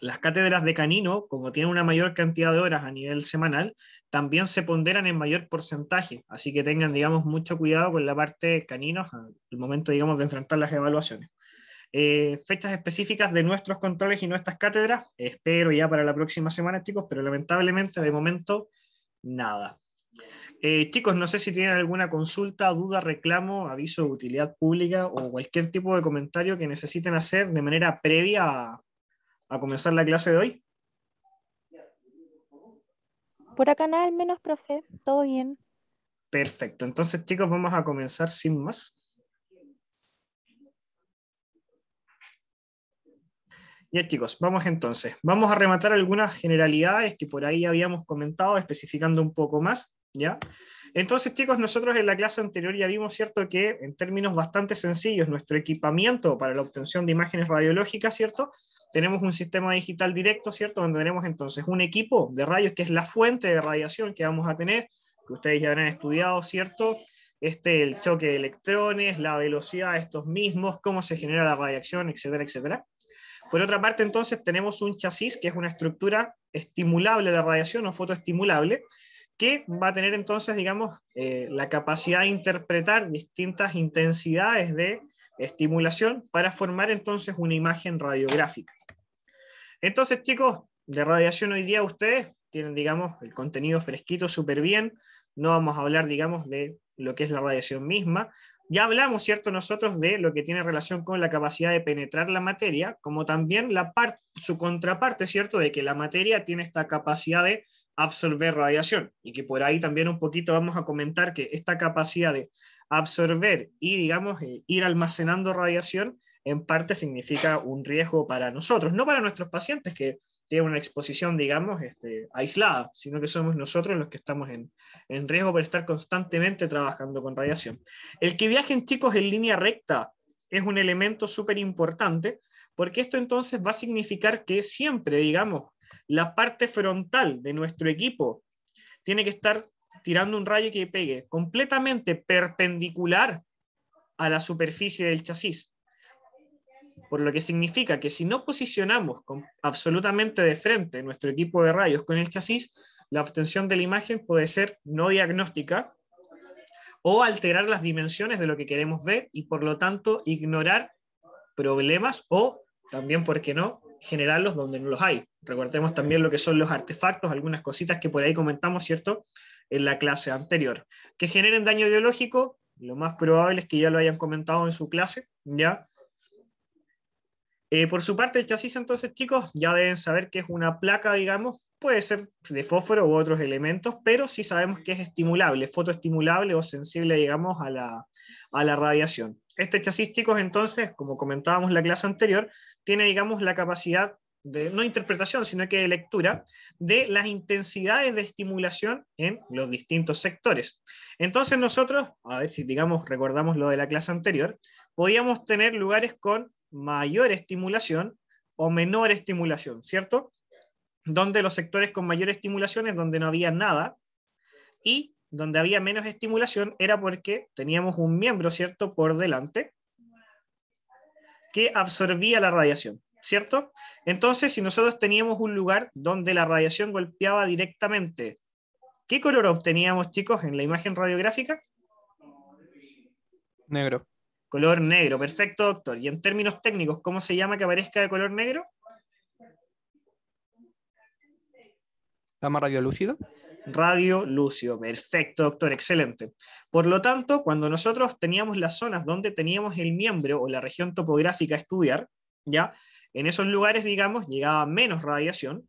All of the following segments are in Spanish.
las cátedras de canino, como tienen una mayor cantidad de horas a nivel semanal, también se ponderan en mayor porcentaje, así que tengan, digamos, mucho cuidado con la parte de caninos al momento, digamos, de enfrentar las evaluaciones. Fechas específicas de nuestros controles y nuestras cátedras, espero ya para la próxima semana, chicos, pero lamentablemente de momento nada. Chicos, no sé si tienen alguna consulta, duda, reclamo, aviso de utilidad pública o cualquier tipo de comentario que necesiten hacer de manera previa a comenzar la clase de hoy. Por acá nada al menos, profe, todo bien. Perfecto, entonces chicos, vamos a comenzar sin más. Ya chicos, vamos entonces. Vamos a rematar algunas generalidades que por ahí habíamos comentado, especificando un poco más, ¿ya? Entonces chicos, nosotros en la clase anterior ya vimos, ¿cierto?, que en términos bastante sencillos, nuestro equipamiento para la obtención de imágenes radiológicas, ¿cierto?, tenemos un sistema digital directo, ¿cierto?, donde tenemos entonces un equipo de rayos que es la fuente de radiación que vamos a tener, que ustedes ya habrán estudiado, ¿cierto?, el choque de electrones, la velocidad de estos mismos, cómo se genera la radiación, etcétera, etcétera. Por otra parte, entonces, tenemos un chasis, que es una estructura estimulable de radiación o fotoestimulable, que va a tener entonces, digamos, la capacidad de interpretar distintas intensidades de estimulación para formar entonces una imagen radiográfica. Entonces, chicos, de radiación hoy día ustedes tienen, digamos, el contenido fresquito súper bien. No vamos a hablar, digamos, de lo que es la radiación misma. Ya hablamos, ¿cierto?, nosotros de lo que tiene relación con la capacidad de penetrar la materia, como también su contraparte, ¿cierto?, de que la materia tiene esta capacidad de absorber radiación, y que por ahí también un poquito vamos a comentar que esta capacidad de absorber y, digamos, ir almacenando radiación, en parte significa un riesgo para nosotros, no para nuestros pacientes que tienen una exposición, digamos, aislada, sino que somos nosotros los que estamos en riesgo por estar constantemente trabajando con radiación. El que viajen, chicos, en línea recta es un elemento súper importante, porque esto entonces va a significar que siempre, digamos, la parte frontal de nuestro equipo tiene que estar tirando un rayo que pegue completamente perpendicular a la superficie del chasis. Por lo que significa que si no posicionamos absolutamente de frente nuestro equipo de rayos con el chasis, la obtención de la imagen puede ser no diagnóstica o alterar las dimensiones de lo que queremos ver y por lo tanto ignorar problemas o también, ¿por qué no?, generarlos donde no los hay. Recordemos también lo que son los artefactos, algunas cositas que por ahí comentamos, ¿cierto?, en la clase anterior. Que generen daño biológico, lo más probable es que ya lo hayan comentado en su clase, ¿ya? Por su parte, el chasis, entonces, chicos, ya deben saber que es una placa, digamos, puede ser de fósforo u otros elementos, pero sí sabemos que es estimulable, fotoestimulable o sensible, digamos, a la radiación. Este chasis, chicos, entonces, como comentábamos en la clase anterior, tiene, digamos, la capacidad de, no interpretación, sino que de lectura, de las intensidades de estimulación en los distintos sectores. Entonces nosotros, a ver si, digamos, recordamos lo de la clase anterior, podíamos tener lugares con mayor estimulación o menor estimulación, ¿cierto? Donde los sectores con mayor estimulación es donde no había nada, y donde había menos estimulación era porque teníamos un miembro, ¿cierto?, por delante que absorbía la radiación, ¿cierto? Entonces, si nosotros teníamos un lugar donde la radiación golpeaba directamente, ¿qué color obteníamos, chicos, en la imagen radiográfica? Negro. Color negro, perfecto, doctor. Y en términos técnicos, ¿cómo se llama que aparezca de color negro? ¿Gama radiolúcido? Radio lúcido, perfecto, doctor, excelente. Por lo tanto, cuando nosotros teníamos las zonas donde teníamos el miembro o la región topográfica a estudiar, ¿ya? En esos lugares, digamos, llegaba menos radiación,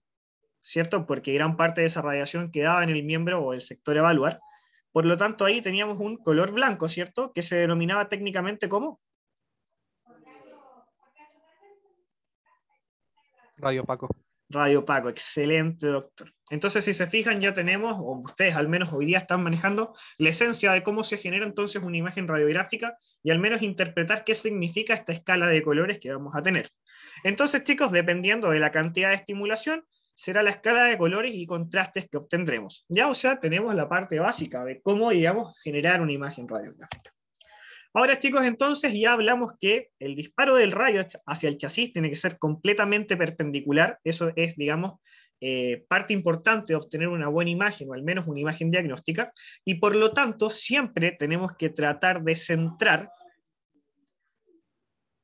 ¿cierto? Porque gran parte de esa radiación quedaba en el miembro o el sector a evaluar. Por lo tanto, ahí teníamos un color blanco, ¿cierto?, que se denominaba técnicamente como Radio opaco. radio opaco. Excelente, doctor. Entonces, si se fijan, ya tenemos, o ustedes al menos hoy día están manejando la esencia de cómo se genera entonces una imagen radiográfica y al menos interpretar qué significa esta escala de colores que vamos a tener. Entonces, chicos, dependiendo de la cantidad de estimulación, será la escala de colores y contrastes que obtendremos. Ya, o sea, tenemos la parte básica de cómo, digamos, generar una imagen radiográfica. Ahora, chicos, entonces ya hablamos que el disparo del rayo hacia el chasis tiene que ser completamente perpendicular. Eso es, digamos, parte importante de obtener una buena imagen, o al menos una imagen diagnóstica, y por lo tanto siempre tenemos que tratar de centrar,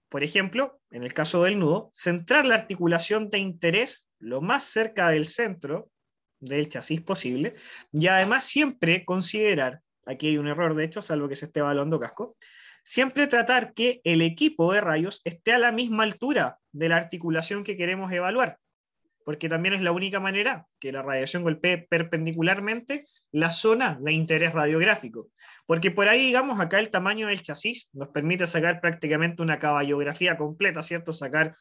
por ejemplo, en el caso del nudo, centrar la articulación de interés lo más cerca del centro del chasis posible, y además siempre considerar, aquí hay un error de hecho, salvo que se esté evaluando casco, siempre tratar que el equipo de rayos esté a la misma altura de la articulación que queremos evaluar, porque también es la única manera que la radiación golpee perpendicularmente la zona de interés radiográfico. Porque por ahí, digamos, acá el tamaño del chasis nos permite sacar prácticamente una caballografía completa, ¿cierto? Sacar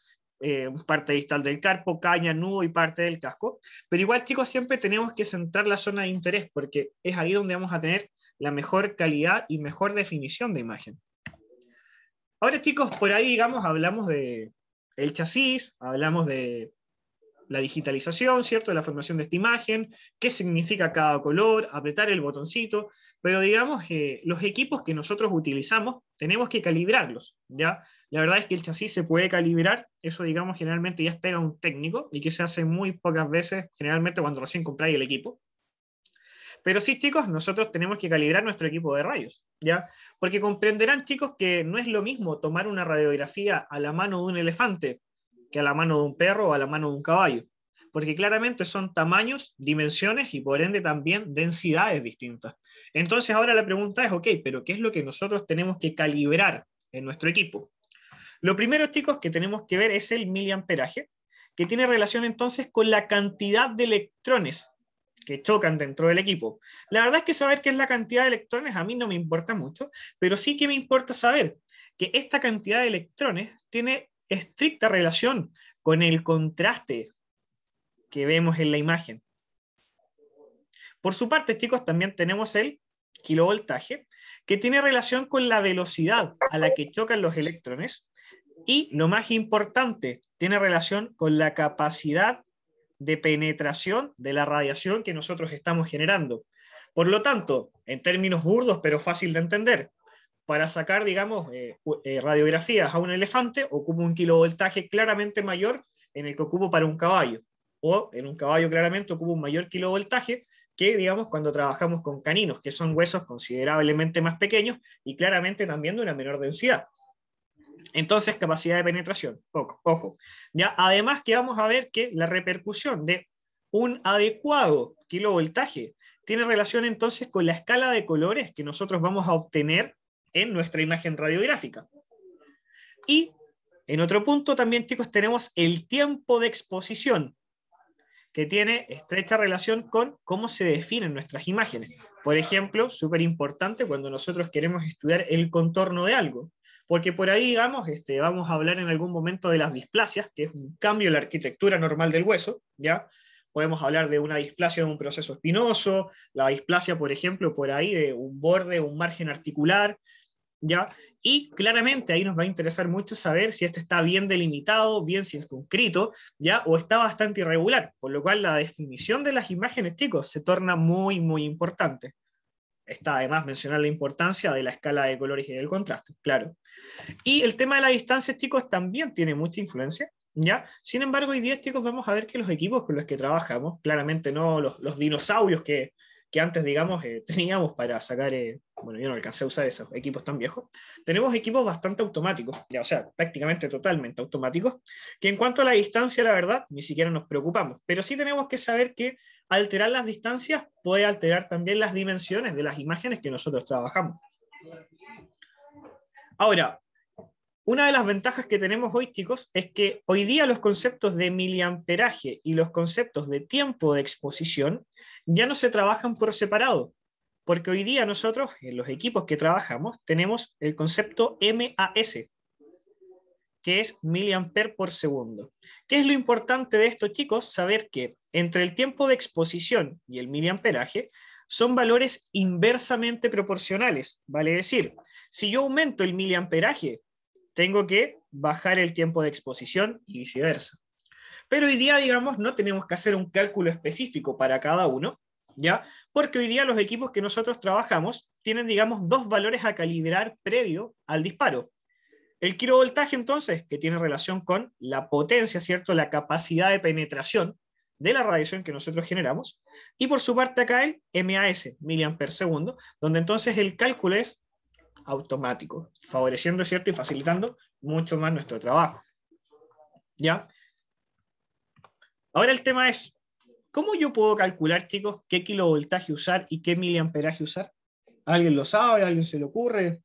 parte distal del carpo, caña, nudo y parte del casco. Pero igual, chicos, siempre tenemos que centrar la zona de interés, porque es ahí donde vamos a tener la mejor calidad y mejor definición de imagen. Ahora, chicos, por ahí, digamos, hablamos de el chasis, hablamos de la digitalización, ¿cierto? De la formación de esta imagen, qué significa cada color, apretar el botoncito, pero digamos que los equipos que nosotros utilizamos tenemos que calibrarlos, ¿ya? La verdad es que el chasis se puede calibrar, eso digamos generalmente ya espera un técnico y que se hace muy pocas veces, generalmente cuando recién compráis el equipo. Pero sí, chicos, nosotros tenemos que calibrar nuestro equipo de rayos, ¿ya? Porque comprenderán, chicos, que no es lo mismo tomar una radiografía a la mano de un elefante que a la mano de un perro o a la mano de un caballo, porque claramente son tamaños, dimensiones y por ende también densidades distintas. Entonces ahora la pregunta es, ok, pero ¿qué es lo que nosotros tenemos que calibrar en nuestro equipo? Lo primero, chicos, que tenemos que ver es el miliamperaje, que tiene relación entonces con la cantidad de electrones que chocan dentro del equipo. La verdad es que saber qué es la cantidad de electrones a mí no me importa mucho, pero sí que me importa saber que esta cantidad de electrones tiene estricta relación con el contraste que vemos en la imagen. Por su parte, chicos, también tenemos el kilovoltaje, que tiene relación con la velocidad a la que chocan los electrones y, lo más importante, tiene relación con la capacidad de penetración de la radiación que nosotros estamos generando. Por lo tanto, en términos burdos pero fácil de entender, para sacar, digamos, radiografías a un elefante, ocupo un kilovoltaje claramente mayor en el que ocupo para un caballo. O en un caballo claramente ocupo un mayor kilovoltaje que, digamos, cuando trabajamos con caninos, que son huesos considerablemente más pequeños y claramente también de una menor densidad. Entonces, capacidad de penetración, ojo. Ya, además que vamos a ver que la repercusión de un adecuado kilovoltaje tiene relación entonces con la escala de colores que nosotros vamos a obtener en nuestra imagen radiográfica. Y en otro punto también, chicos, tenemos el tiempo de exposición, que tiene estrecha relación con cómo se definen nuestras imágenes. Por ejemplo, súper importante cuando nosotros queremos estudiar el contorno de algo, porque por ahí, digamos, vamos a hablar en algún momento de las displasias, que es un cambio en la arquitectura normal del hueso, ¿ya? Podemos hablar de una displasia de un proceso espinoso, la displasia, por ejemplo, por ahí de un borde, un margen articular, ¿ya? Y claramente ahí nos va a interesar mucho saber si esto está bien delimitado, bien circunscrito, ¿ya? O está bastante irregular, por lo cual la definición de las imágenes, chicos, se torna muy, muy importante. Está además mencionar la importancia de la escala de colores y del contraste, claro. Y el tema de la distancia, chicos, también tiene mucha influencia, ¿ya? Sin embargo, hoy día, chicos, vamos a ver que los equipos con los que trabajamos, claramente no los dinosaurios que antes, digamos, teníamos para sacar, bueno, yo no alcancé a usar esos equipos tan viejos, tenemos equipos bastante automáticos, ya, o sea, prácticamente totalmente automáticos, que en cuanto a la distancia, la verdad, ni siquiera nos preocupamos, pero sí tenemos que saber que alterar las distancias puede alterar también las dimensiones de las imágenes que nosotros trabajamos. Ahora, una de las ventajas que tenemos hoy, chicos, es que hoy día los conceptos de miliamperaje y los conceptos de tiempo de exposición ya no se trabajan por separado, porque hoy día nosotros, en los equipos que trabajamos, tenemos el concepto MAS, que es miliamper por segundo. ¿Qué es lo importante de esto, chicos? Saber que entre el tiempo de exposición y el miliamperaje son valores inversamente proporcionales, vale decir, si yo aumento el miliamperaje, tengo que bajar el tiempo de exposición y viceversa. Pero hoy día, digamos, no tenemos que hacer un cálculo específico para cada uno, ¿ya? Porque hoy día los equipos que nosotros trabajamos tienen, digamos, dos valores a calibrar previo al disparo. El kilovoltaje, entonces, que tiene relación con la potencia, ¿cierto? La capacidad de penetración de la radiación que nosotros generamos. Y por su parte acá el MAS, miliamper segundo, donde entonces el cálculo es automático, favoreciendo, ¿cierto? Y facilitando mucho más nuestro trabajo. ¿Ya? Ahora el tema es, ¿cómo yo puedo calcular, chicos, qué kilovoltaje usar y qué miliamperaje usar? ¿Alguien lo sabe? ¿A alguien se le ocurre?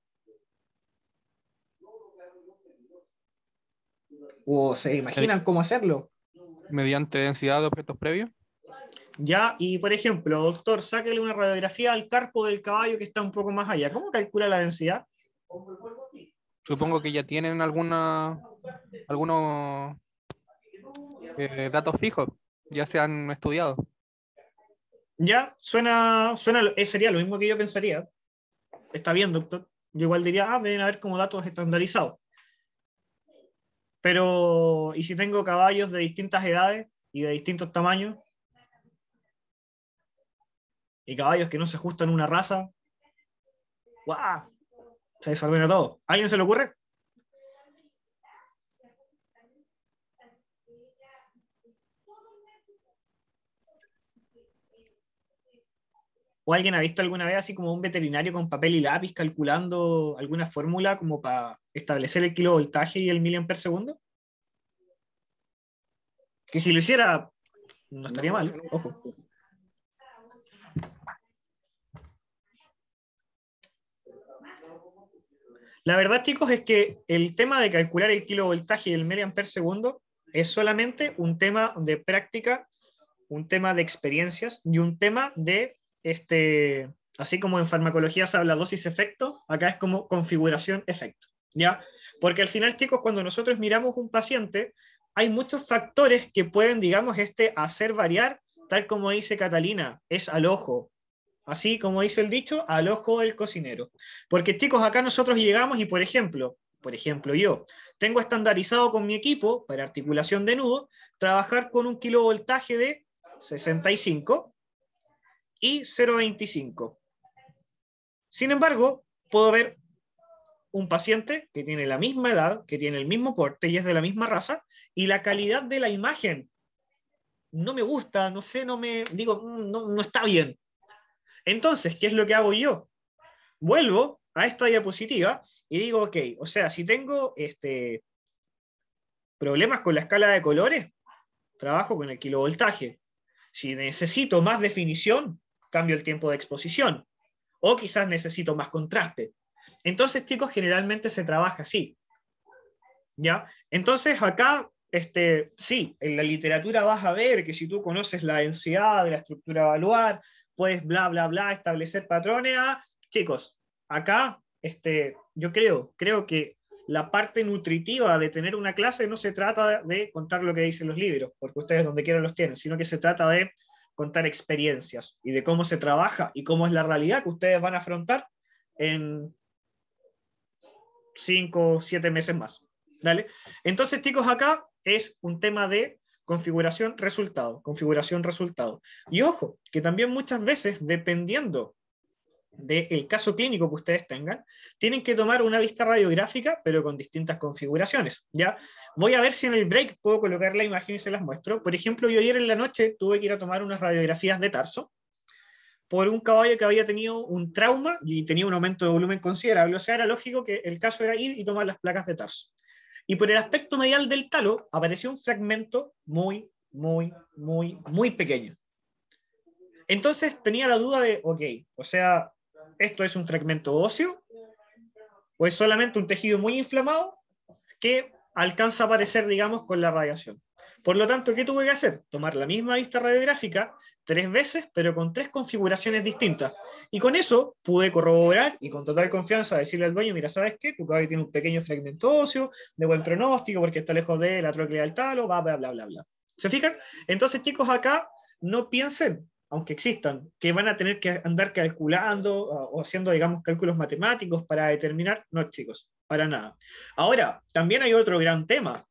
¿O se imaginan cómo hacerlo? Mediante densidad de objetos previos. Ya, y por ejemplo, doctor, sáquele una radiografía al carpo del caballo que está un poco más allá. ¿Cómo calcula la densidad? Supongo que ya tienen algunos datos fijos, ya se han estudiado. Ya, sería lo mismo que yo pensaría. Está bien, doctor. Yo igual diría, deben haber como datos estandarizados. Pero, ¿y si tengo caballos de distintas edades y de distintos tamaños? Y caballos que no se ajustan a una raza. ¡Guau! Se desordena todo. ¿A alguien se le ocurre? ¿O alguien ha visto alguna vez así como un veterinario con papel y lápiz calculando alguna fórmula como para establecer el kilovoltaje y el miliamper segundo? Que si lo hiciera, no estaría mal, ojo. La verdad, chicos, es que el tema de calcular el kilovoltaje y el miliamper segundo es solamente un tema de práctica, un tema de experiencias y un tema de, así como en farmacología se habla dosis-efecto, acá es como configuración-efecto, ¿ya? Porque al final, chicos, cuando nosotros miramos un paciente, hay muchos factores que pueden, digamos, hacer variar, tal como dice Catalina, es al ojo, así como dice el dicho, al ojo del cocinero. Porque chicos, acá nosotros llegamos y, por ejemplo yo, tengo estandarizado con mi equipo para articulación de nudo, trabajar con un kilovoltaje de 65 y 0,25. Sin embargo, puedo ver un paciente que tiene la misma edad, que tiene el mismo porte y es de la misma raza, y la calidad de la imagen no me gusta, no sé, digo, no está bien. Entonces, ¿qué es lo que hago yo? Vuelvo a esta diapositiva y digo, ok, o sea, si tengo problemas con la escala de colores, trabajo con el kilovoltaje. Si necesito más definición, cambio el tiempo de exposición. O quizás necesito más contraste. Entonces, chicos, generalmente se trabaja así. ¿Ya? Entonces, acá, sí, en la literatura vas a ver que si tú conoces la densidad de la estructura a evaluar, puedes bla, bla, bla, establecer patrones. Chicos, acá, yo creo que la parte nutritiva de tener una clase no se trata de contar lo que dicen los libros, porque ustedes donde quieran los tienen, sino que se trata de contar experiencias y de cómo se trabaja y cómo es la realidad que ustedes van a afrontar en 5 o 7 meses más. ¿Vale? Entonces, chicos, acá es un tema de configuración-resultado, configuración-resultado. Y ojo, que también muchas veces, dependiendo del caso clínico que ustedes tengan, tienen que tomar una vista radiográfica, pero con distintas configuraciones. ¿Ya? Voy a ver si en el break puedo colocar la imagen y se las muestro. Por ejemplo, yo ayer en la noche tuve que ir a tomar unas radiografías de tarso por un caballo que había tenido un trauma y tenía un aumento de volumen considerable. O sea, era lógico que el caso era ir y tomar las placas de tarso. Y por el aspecto medial del talo apareció un fragmento muy, muy, muy, muy pequeño. Entonces tenía la duda de, ok, o sea, ¿esto es un fragmento óseo o es solamente un tejido muy inflamado que alcanza a aparecer, digamos, con la radiación? Por lo tanto, ¿qué tuve que hacer? Tomar la misma vista radiográfica 3 veces, pero con 3 configuraciones distintas. Y con eso pude corroborar y con total confianza decirle al dueño, mira, ¿sabes qué? Tu caballo tiene un pequeño fragmento óseo, de buen pronóstico, porque está lejos de la tróclea del talo, bla, bla, bla, bla, bla. ¿Se fijan? Entonces, chicos, acá no piensen, aunque existan, que van a tener que andar calculando o haciendo, digamos, cálculos matemáticos para determinar. No, chicos, para nada. Ahora, también hay otro gran tema,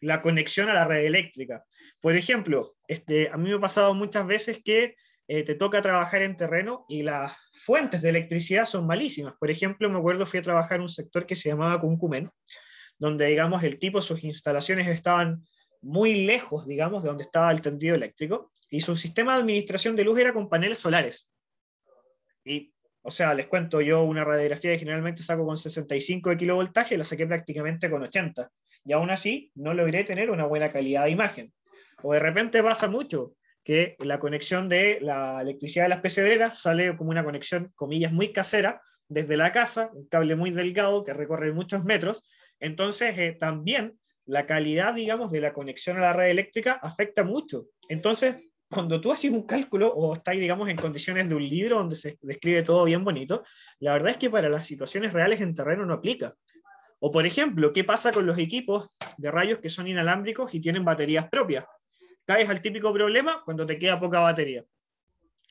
la conexión a la red eléctrica. Por ejemplo, a mí me ha pasado muchas veces que te toca trabajar en terreno y las fuentes de electricidad son malísimas. Por ejemplo, me acuerdo, fui a trabajar en un sector que se llamaba Cuncumen, donde, digamos, el tipo, sus instalaciones estaban muy lejos, digamos, de donde estaba el tendido eléctrico, y su sistema de administración de luz era con paneles solares. Y, o sea, les cuento, yo una radiografía que generalmente saco con 65 de kilovoltaje, la saqué prácticamente con 80, y aún así no logré tener una buena calidad de imagen. O de repente pasa mucho que la conexión de la electricidad de las pesebre sale como una conexión, comillas, muy casera, desde la casa, un cable muy delgado que recorre muchos metros. Entonces, también la calidad, digamos, de la conexión a la red eléctrica afecta mucho. Entonces, cuando tú haces un cálculo o estás, digamos, en condiciones de un libro donde se describe todo bien bonito, la verdad es que para las situaciones reales en terreno no aplica. O, por ejemplo, ¿qué pasa con los equipos de rayos que son inalámbricos y tienen baterías propias? Caes al típico problema cuando te queda poca batería.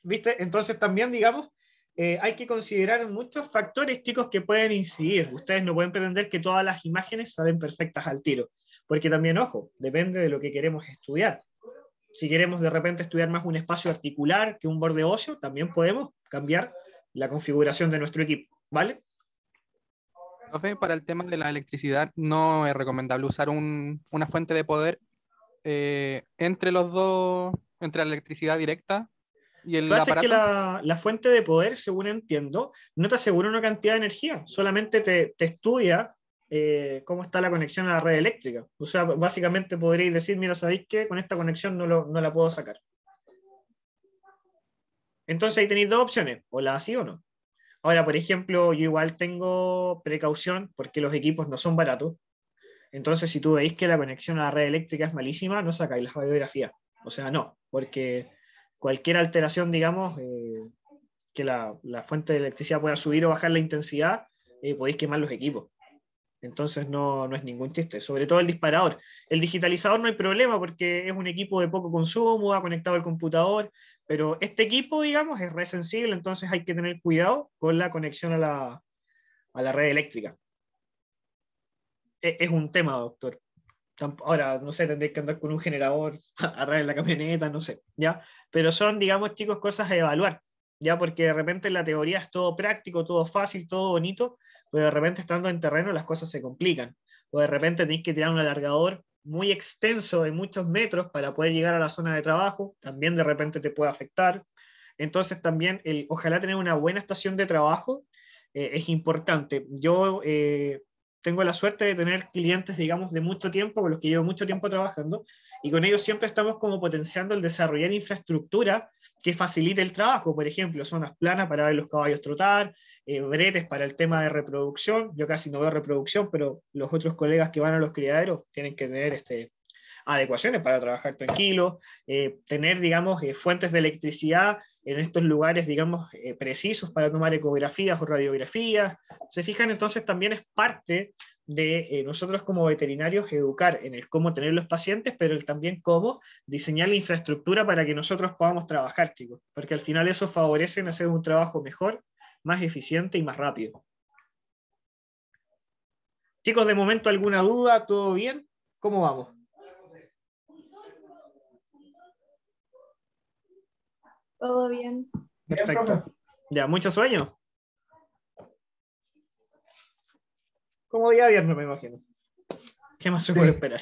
¿Viste? Entonces también, digamos, hay que considerar muchos factores, chicos, que pueden incidir. Ustedes no pueden pretender que todas las imágenes salen perfectas al tiro, porque también, ojo, depende de lo que queremos estudiar. Si queremos de repente estudiar más un espacio articular que un borde óseo, también podemos cambiar la configuración de nuestro equipo, ¿vale? Profe, para el tema de la electricidad, no es recomendable usar una fuente de poder entre los dos, entre la electricidad directa y Lo que el pasa es que aparato. la fuente de poder, según entiendo, no te asegura una cantidad de energía, solamente te estudia cómo está la conexión a la red eléctrica. O sea, básicamente podréis decir, mira, ¿sabéis qué? Con esta conexión no la puedo sacar. Entonces ahí tenéis dos opciones, o la así o no. Ahora, por ejemplo, yo igual tengo precaución porque los equipos no son baratos. Entonces, si tú veis que la conexión a la red eléctrica es malísima, no sacáis las radiografías. O sea, no, porque cualquier alteración, digamos, que la fuente de electricidad pueda subir o bajar la intensidad, podéis quemar los equipos. Entonces no es ningún chiste, sobre todo el disparador. El digitalizador no hay problema porque es un equipo de poco consumo, va conectado al computador, pero este equipo, digamos, es re sensible, entonces hay que tener cuidado con la conexión a la red eléctrica. Es un tema, doctor. Ahora, no sé, tendréis que andar con un generador atrás de la camioneta, no sé, ¿ya? Pero son, digamos, chicos, cosas a evaluar, ¿ya? Porque de repente en la teoría es todo práctico, todo fácil, todo bonito, pero de repente estando en terreno las cosas se complican. O de repente tenéis que tirar un alargador muy extenso de muchos metros para poder llegar a la zona de trabajo, también de repente te puede afectar. Entonces también, ojalá tener una buena estación de trabajo es importante. Yo tengo la suerte de tener clientes, digamos, de mucho tiempo, con los que llevo mucho tiempo trabajando, y con ellos siempre estamos como potenciando el desarrollar infraestructura que facilite el trabajo. Por ejemplo, zonas planas para ver los caballos trotar, bretes para el tema de reproducción. Yo casi no veo reproducción, pero los otros colegas que van a los criaderos tienen que tener adecuaciones para trabajar tranquilo, tener, digamos, fuentes de electricidad en estos lugares, digamos, precisos para tomar ecografías o radiografías. Se fijan, entonces también es parte de nosotros como veterinarios educar en el cómo tener los pacientes, pero el también cómo diseñar la infraestructura para que nosotros podamos trabajar, chicos, porque al final eso favorece en hacer un trabajo mejor, más eficiente y más rápido. Chicos, de momento, ¿alguna duda? ¿Todo bien? ¿Cómo vamos? Todo bien. Perfecto. Ya, ¿mucho sueño? Como día viernes, me imagino. ¿Qué más se puede esperar?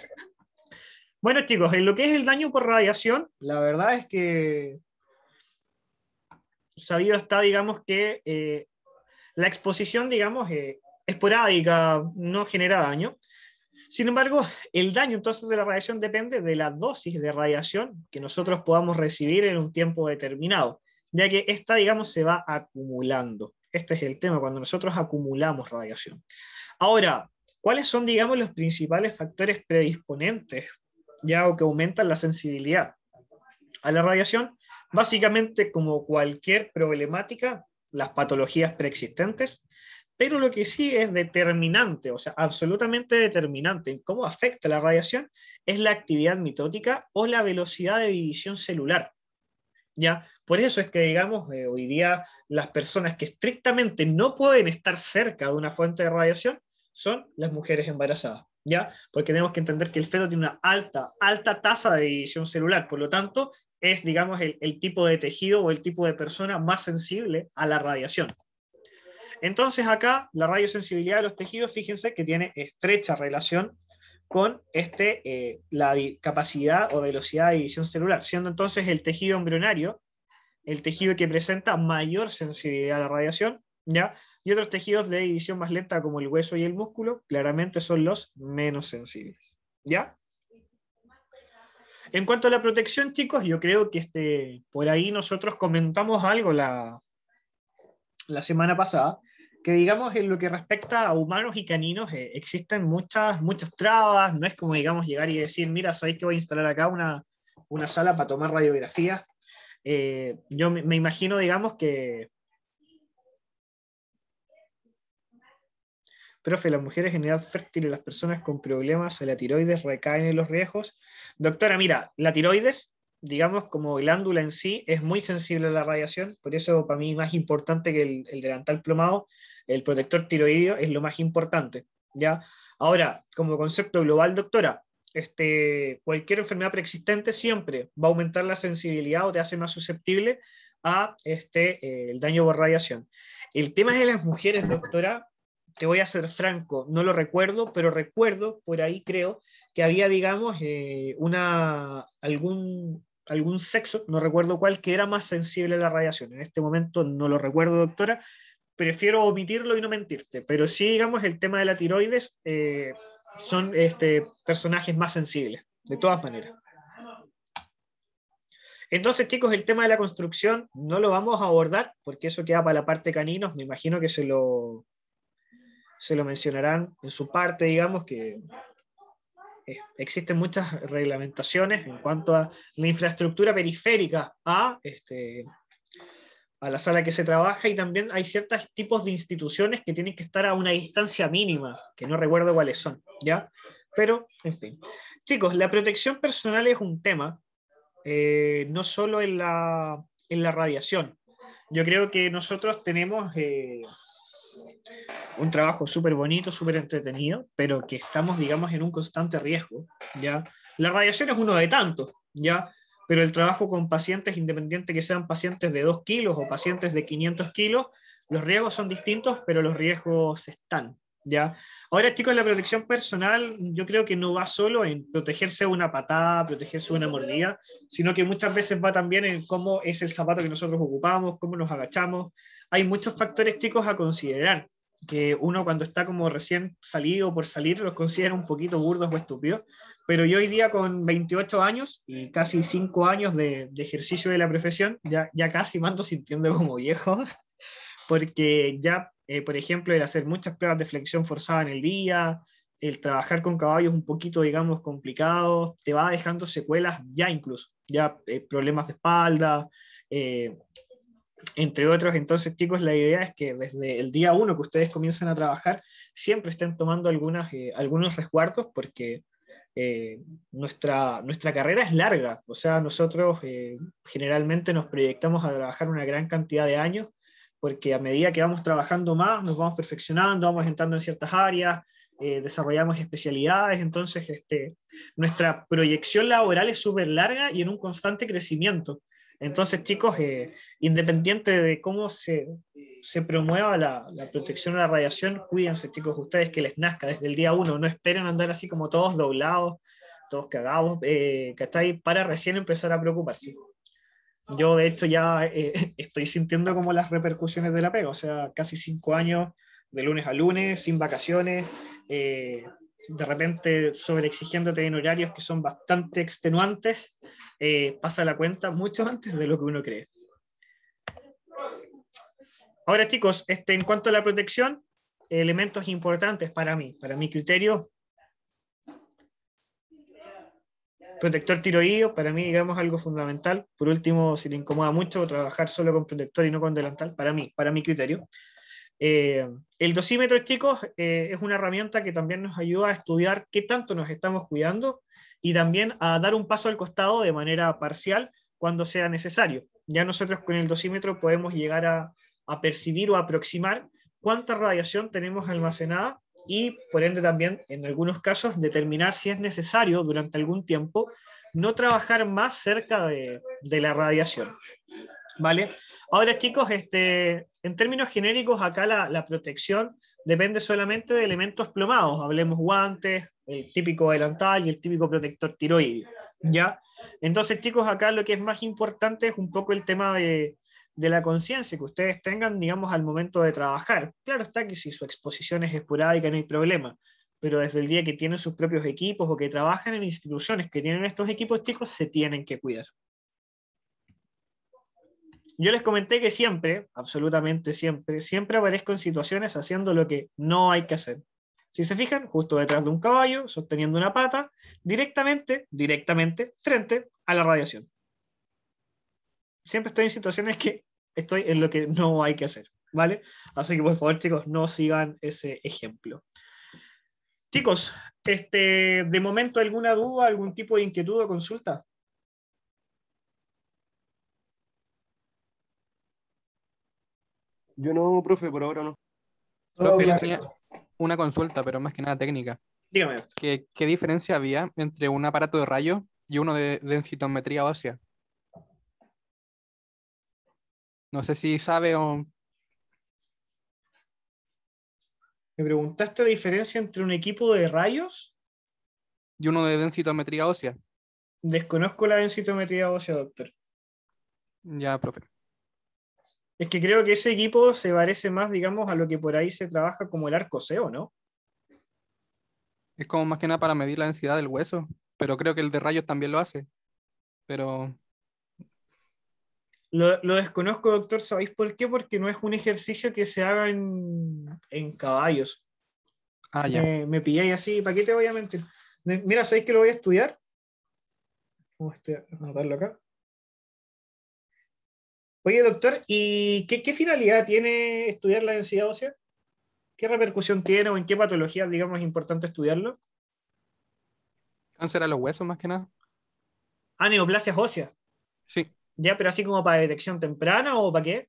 Bueno, chicos, en lo que es el daño por radiación, la verdad es que sabido está, digamos, que la exposición, digamos, esporádica no genera daño. Sin embargo, el daño entonces de la radiación depende de la dosis de radiación que nosotros podamos recibir en un tiempo determinado, ya que esta, digamos, se va acumulando. Este es el tema, cuando nosotros acumulamos radiación. Ahora, ¿cuáles son, digamos, los principales factores predisponentes ya o que aumentan la sensibilidad a la radiación? Básicamente, como cualquier problemática, las patologías preexistentes, pero lo que sí es determinante, o sea, absolutamente determinante en cómo afecta la radiación, es la actividad mitótica o la velocidad de división celular. ¿Ya? Por eso es que, digamos, hoy día las personas que estrictamente no pueden estar cerca de una fuente de radiación son las mujeres embarazadas, ¿ya? Porque tenemos que entender que el feto tiene una alta tasa de división celular, por lo tanto, es, digamos, el tipo de tejido o el tipo de persona más sensible a la radiación. Entonces acá la radiosensibilidad de los tejidos, fíjense que tiene estrecha relación con la capacidad o velocidad de división celular, siendo entonces el tejido embrionario el tejido que presenta mayor sensibilidad a la radiación, ¿ya? Y otros tejidos de división más lenta como el hueso y el músculo, claramente son los menos sensibles, ¿ya? En cuanto a la protección, chicos, yo creo que por ahí nosotros comentamos algo la semana pasada, que digamos en lo que respecta a humanos y caninos existen muchas trabas, no es como digamos llegar y decir, mira, sabéis que voy a instalar acá una sala para tomar radiografías. Yo me imagino, digamos, que, profe, las mujeres en edad fértil y las personas con problemas a la tiroides recaen en los riesgos. Doctora, mira, la tiroides, digamos, como glándula en sí, es muy sensible a la radiación, por eso para mí más importante que el delantal plomado, el protector tiroideo es lo más importante, ¿ya? Ahora, como concepto global, doctora, cualquier enfermedad preexistente siempre va a aumentar la sensibilidad o te hace más susceptible a el daño por radiación. El tema de las mujeres, doctora, te voy a ser franco, no lo recuerdo, pero recuerdo, por ahí creo, que había, digamos, algún sexo, no recuerdo cuál, que era más sensible a la radiación. En este momento no lo recuerdo, doctora, prefiero omitirlo y no mentirte, pero sí, digamos, el tema de la tiroides son personajes más sensibles, de todas maneras. Entonces, chicos, el tema de la construcción no lo vamos a abordar, porque eso queda para la parte caninos, me imagino que se lo mencionarán en su parte, digamos, que existen muchas reglamentaciones en cuanto a la infraestructura periférica a la sala que se trabaja, y también hay ciertos tipos de instituciones que tienen que estar a una distancia mínima, que no recuerdo cuáles son, ¿ya? Pero, en fin. Chicos, la protección personal es un tema, no solo en la radiación. Yo creo que nosotros tenemos un trabajo súper bonito, súper entretenido, pero que estamos, digamos, en un constante riesgo, ¿ya? La radiación es uno de tantos, ¿ya? Pero el trabajo con pacientes, independiente que sean pacientes de 2 kilos o pacientes de 500 kilos, los riesgos son distintos, pero los riesgos están, ¿ya? Ahora, chicos, la protección personal yo creo que no va solo en protegerse de una patada, protegerse de una mordida, sino que muchas veces va también en cómo es el zapato que nosotros ocupamos, cómo nos agachamos. Hay muchos factores, chicos, a considerar, que uno cuando está como recién salido o por salir los considera un poquito burdos o estúpidos, pero yo hoy día con 28 años y casi 5 años de ejercicio de la profesión, ya casi me ando sintiendo como viejo, porque ya, por ejemplo, el hacer muchas pruebas de flexión forzada en el día, el trabajar con caballos un poquito, digamos, complicado, te va dejando secuelas ya incluso, ya problemas de espalda, entre otros. Entonces, chicos, la idea es que desde el día 1 que ustedes comiencen a trabajar, siempre estén tomando algunos resguardos, porque nuestra carrera es larga. O sea, nosotros generalmente nos proyectamos a trabajar una gran cantidad de años, porque a medida que vamos trabajando más, nos vamos perfeccionando, vamos entrando en ciertas áreas, desarrollamos especialidades. Entonces, nuestra proyección laboral es súper larga y en un constante crecimiento. Entonces, chicos, independiente de cómo se promueva la protección a la radiación, cuídense, chicos, ustedes, que les nazca desde el día 1. No esperen andar así como todos doblados, todos cagados, ¿cachai? Para recién empezar a preocuparse. Yo, de hecho, ya estoy sintiendo como las repercusiones de la pega, o sea, casi 5 años de lunes a lunes, sin vacaciones, de repente sobreexigiéndote en horarios que son bastante extenuantes, pasa la cuenta mucho antes de lo que uno cree. Ahora, chicos, en cuanto a la protección, elementos importantes para mí, para mi criterio: protector tiroideo, para mí, digamos, algo fundamental. Por último, si te incomoda mucho trabajar solo con protector y no con delantal, para mi criterio. El dosímetro, chicos, es una herramienta que también nos ayuda a estudiar qué tanto nos estamos cuidando y también a dar un paso al costado de manera parcial cuando sea necesario. Ya nosotros con el dosímetro podemos llegar a percibir o aproximar cuánta radiación tenemos almacenada, y por ende también en algunos casos determinar si es necesario durante algún tiempo no trabajar más cerca de la radiación. ¿Vale? Ahora, chicos, en términos genéricos, acá la protección depende solamente de elementos plomados. Hablemos guantes, el típico delantal y el típico protector tiroideo, ¿ya? Entonces, chicos, acá lo que es más importante es un poco el tema de la conciencia que ustedes tengan, digamos, al momento de trabajar. Claro está que si su exposición es esporádica no hay problema, pero desde el día que tienen sus propios equipos o que trabajan en instituciones que tienen estos equipos, chicos, se tienen que cuidar. Yo les comenté que siempre, absolutamente siempre, siempre aparezco en situaciones haciendo lo que no hay que hacer. Si se fijan, justo detrás de un caballo, sosteniendo una pata, directamente frente a la radiación. Siempre estoy en situaciones que estoy en lo que no hay que hacer, ¿vale? Así que por favor, chicos, no sigan ese ejemplo. Chicos, de momento, ¿alguna duda, algún tipo de inquietud o consulta? Yo no, profe, por ahora no. Profe, yo Ok. tenía una consulta, pero más que nada técnica. Dígame. ¿Qué diferencia había entre un aparato de rayos y uno de densitometría ósea? No sé si sabe o... ¿Me preguntaste la diferencia entre un equipo de rayos? y uno de densitometría ósea. Desconozco la densitometría ósea, doctor. Ya, profe. Es que creo que ese equipo se parece más, digamos, a lo que por ahí se trabaja como el arcoseo, ¿no? Es como más que nada para medir la densidad del hueso, pero creo que el de rayos también lo hace. Pero, Lo desconozco, doctor. ¿Sabéis por qué? Porque no es un ejercicio que se haga en caballos. ya. Me pilláis así, ¿para qué te voy a mentir? Mira, ¿sabéis que lo voy a estudiar? Vamos a estudiar, vamos a anotarlo acá. Oye, doctor, ¿y qué finalidad tiene estudiar la densidad ósea? ¿Qué repercusión tiene o en qué patologías, digamos, es importante estudiarlo? Cáncer a los huesos más que nada. Ah, neoplasias óseas. Sí. ¿Ya? Pero así como para detección temprana o para qué?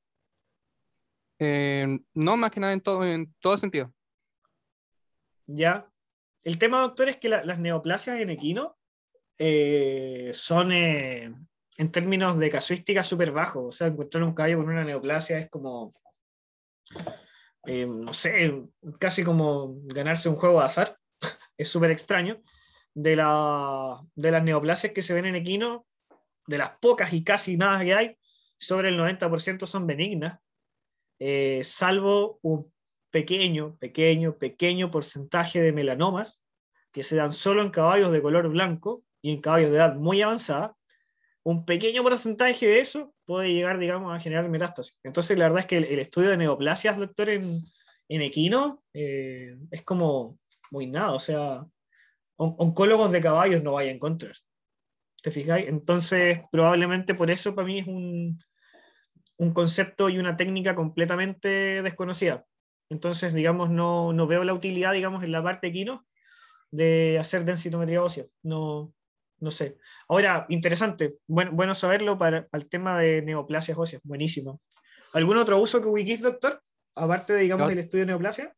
No, más que nada en todo sentido. ¿Ya? El tema, doctor, es que las neoplasias en equino son, en términos de casuística, súper bajos. O sea, encontrar un caballo con una neoplasia es como, no sé, casi como ganarse un juego de azar. Es súper extraño. De las neoplasias que se ven en equino, de las pocas y casi nada que hay, sobre el 90% son benignas, salvo un pequeño porcentaje de melanomas que se dan solo en caballos de color blanco y en caballos de edad muy avanzada. Un pequeño porcentaje de eso puede llegar, digamos, a generar metástasis. Entonces, la verdad es que el estudio de neoplasias, doctor, en equino, es como muy nada. O sea, oncólogos de caballos no vaya a encontrar. ¿Te fijáis? Entonces, probablemente por eso para mí es un concepto y una técnica completamente desconocida. Entonces, digamos, no veo la utilidad, digamos, en la parte equino de hacer densitometría ósea. No sé. Ahora, interesante. Bueno saberlo para el tema de neoplasias óseas. Buenísimo. ¿Algún otro uso que ubiquís, doctor? Aparte de, digamos, Os- el estudio de neoplasia.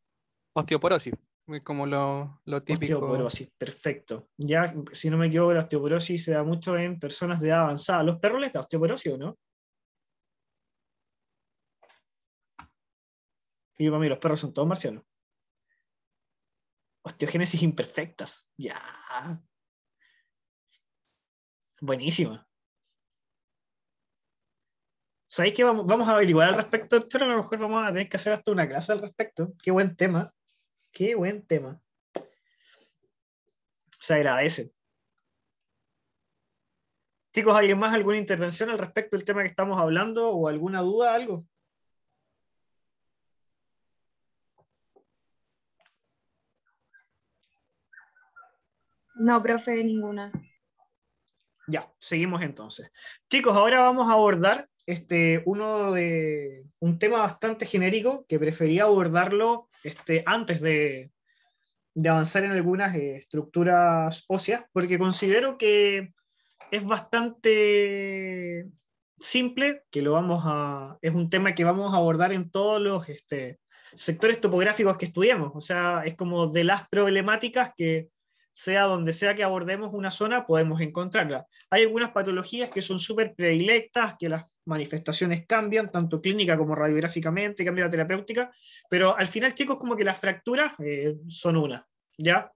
Osteoporosis, es como lo típico. Osteoporosis, perfecto. Ya, si no me equivoco, la osteoporosis se da mucho en personas de edad avanzada. ¿Los perros les da osteoporosis o no? Y para mí los perros son todos marcianos. Osteogénesis imperfectas. Ya. Buenísima. ¿Sabéis qué vamos a averiguar al respecto, doctor? A lo mejor vamos a tener que hacer hasta una clase al respecto. Qué buen tema. Qué buen tema. Se agradece. Chicos, ¿alguien más alguna intervención al respecto del tema que estamos hablando o alguna duda, algo? No, profe, ninguna. Ya, seguimos entonces. Chicos, ahora vamos a abordar un tema bastante genérico que prefería abordarlo antes de avanzar en algunas estructuras óseas, porque considero que es bastante simple, es un tema que vamos a abordar en todos los sectores topográficos que estudiamos. O sea, es como de las problemáticas que sea donde sea que abordemos una zona, podemos encontrarla. Hay algunas patologías que son súper predilectas, que las manifestaciones cambian, tanto clínica como radiográficamente, cambia la terapéutica, pero al final, chicos, como que las fracturas son una, ¿ya?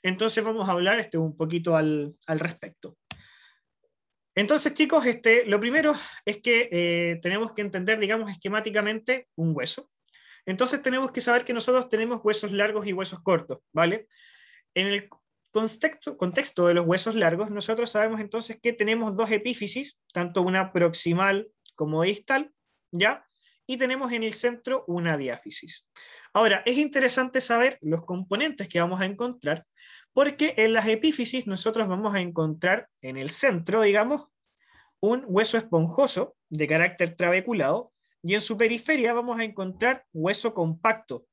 Entonces vamos a hablar un poquito al respecto. Entonces, chicos, lo primero es que tenemos que entender, digamos, esquemáticamente un hueso. Entonces tenemos que saber que nosotros tenemos huesos largos y huesos cortos, ¿vale? En el contexto de los huesos largos, nosotros sabemos entonces que tenemos dos epífisis, tanto una proximal como distal, ¿ya? Y tenemos en el centro una diáfisis. Ahora, es interesante saber los componentes que vamos a encontrar, porque en las epífisis nosotros vamos a encontrar en el centro, digamos, un hueso esponjoso de carácter trabeculado, y en su periferia vamos a encontrar hueso compacto.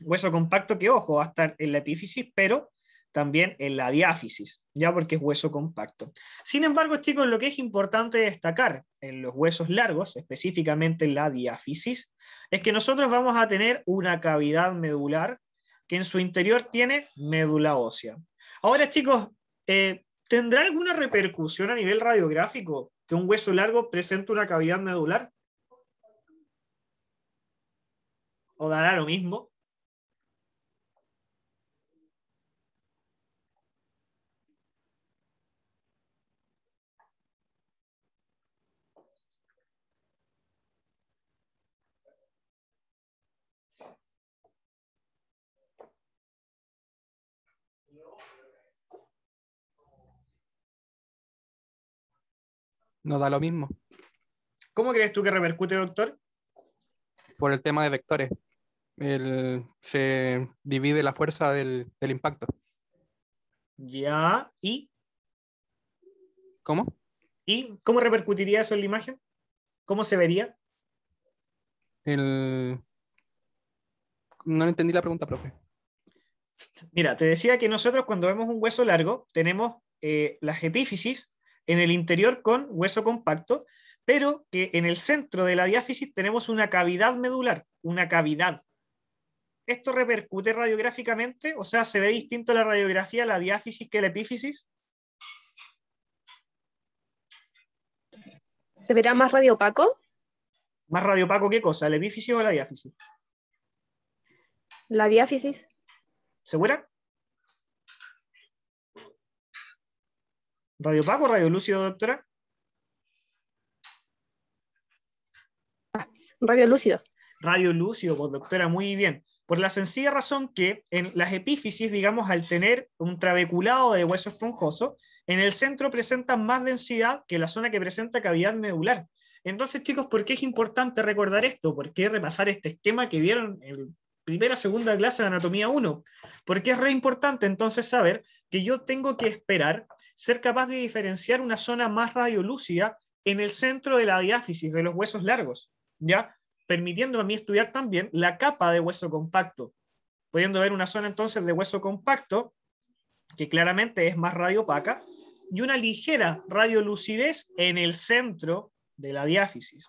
Hueso compacto que, ojo, va a estar en la epífisis, pero también en la diáfisis, ya porque es hueso compacto. Sin embargo, chicos, lo que es importante destacar en los huesos largos, específicamente en la diáfisis, es que nosotros vamos a tener una cavidad medular que en su interior tiene médula ósea. Ahora, chicos, ¿tendrá alguna repercusión a nivel radiográfico que un hueso largo presente una cavidad medular? ¿O dará lo mismo? No da lo mismo ¿Cómo crees tú que repercute, doctor? por el tema de vectores. Se divide la fuerza del impacto. Ya, ¿Cómo? ¿y cómo repercutiría eso en la imagen? ¿Cómo se vería? No entendí la pregunta, profe. Mira, te decía que nosotros cuando vemos un hueso largo tenemos las epífisis en el interior con hueso compacto, pero que en el centro de la diáfisis tenemos una cavidad medular, una cavidad. ¿Esto repercute radiográficamente? O sea, ¿se ve distinto la radiografía, la diáfisis que la epífisis? ¿Se verá más radiopaco? ¿Más radiopaco qué cosa? ¿La epífisis o la diáfisis? La diáfisis. ¿Segura? ¿Radiopaco o radiolúcido, doctora? Radiolúcido. Radiolúcido, pues doctora, muy bien. Por la sencilla razón que en las epífisis, digamos, al tener un trabeculado de hueso esponjoso, en el centro presentan más densidad que la zona que presenta cavidad medular. Entonces, chicos, ¿por qué es importante recordar esto? ¿Por qué repasar este esquema que vieron en primera o segunda clase de anatomía 1? Porque es re importante entonces saber que yo tengo que esperar ser capaz de diferenciar una zona más radiolúcida en el centro de la diáfisis de los huesos largos, ¿ya? Permitiendo a mí estudiar también la capa de hueso compacto, pudiendo ver una zona entonces de hueso compacto que claramente es más radiopaca y una ligera radiolucidez en el centro de la diáfisis.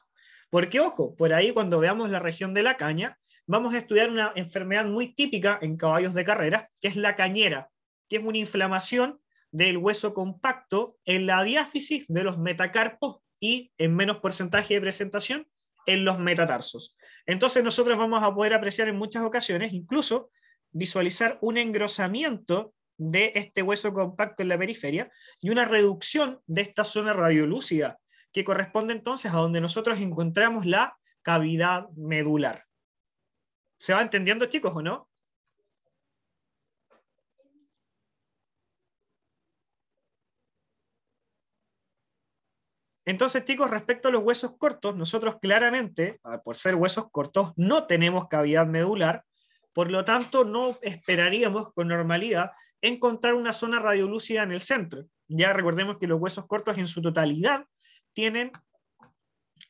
Porque, ojo, por ahí cuando veamos la región de la caña, vamos a estudiar una enfermedad muy típica en caballos de carrera, que es la cañera, que es una inflamación del hueso compacto en la diáfisis de los metacarpos y en menos porcentaje de presentación en los metatarsos. Entonces nosotros vamos a poder apreciar en muchas ocasiones, incluso visualizar un engrosamiento de este hueso compacto en la periferia y una reducción de esta zona radiolúcida, que corresponde entonces a donde nosotros encontramos la cavidad medular. ¿Se va entendiendo, chicos, o no? Entonces, chicos, respecto a los huesos cortos, nosotros claramente, por ser huesos cortos, no tenemos cavidad medular, por lo tanto, no esperaríamos con normalidad encontrar una zona radiolúcida en el centro. Ya recordemos que los huesos cortos en su totalidad tienen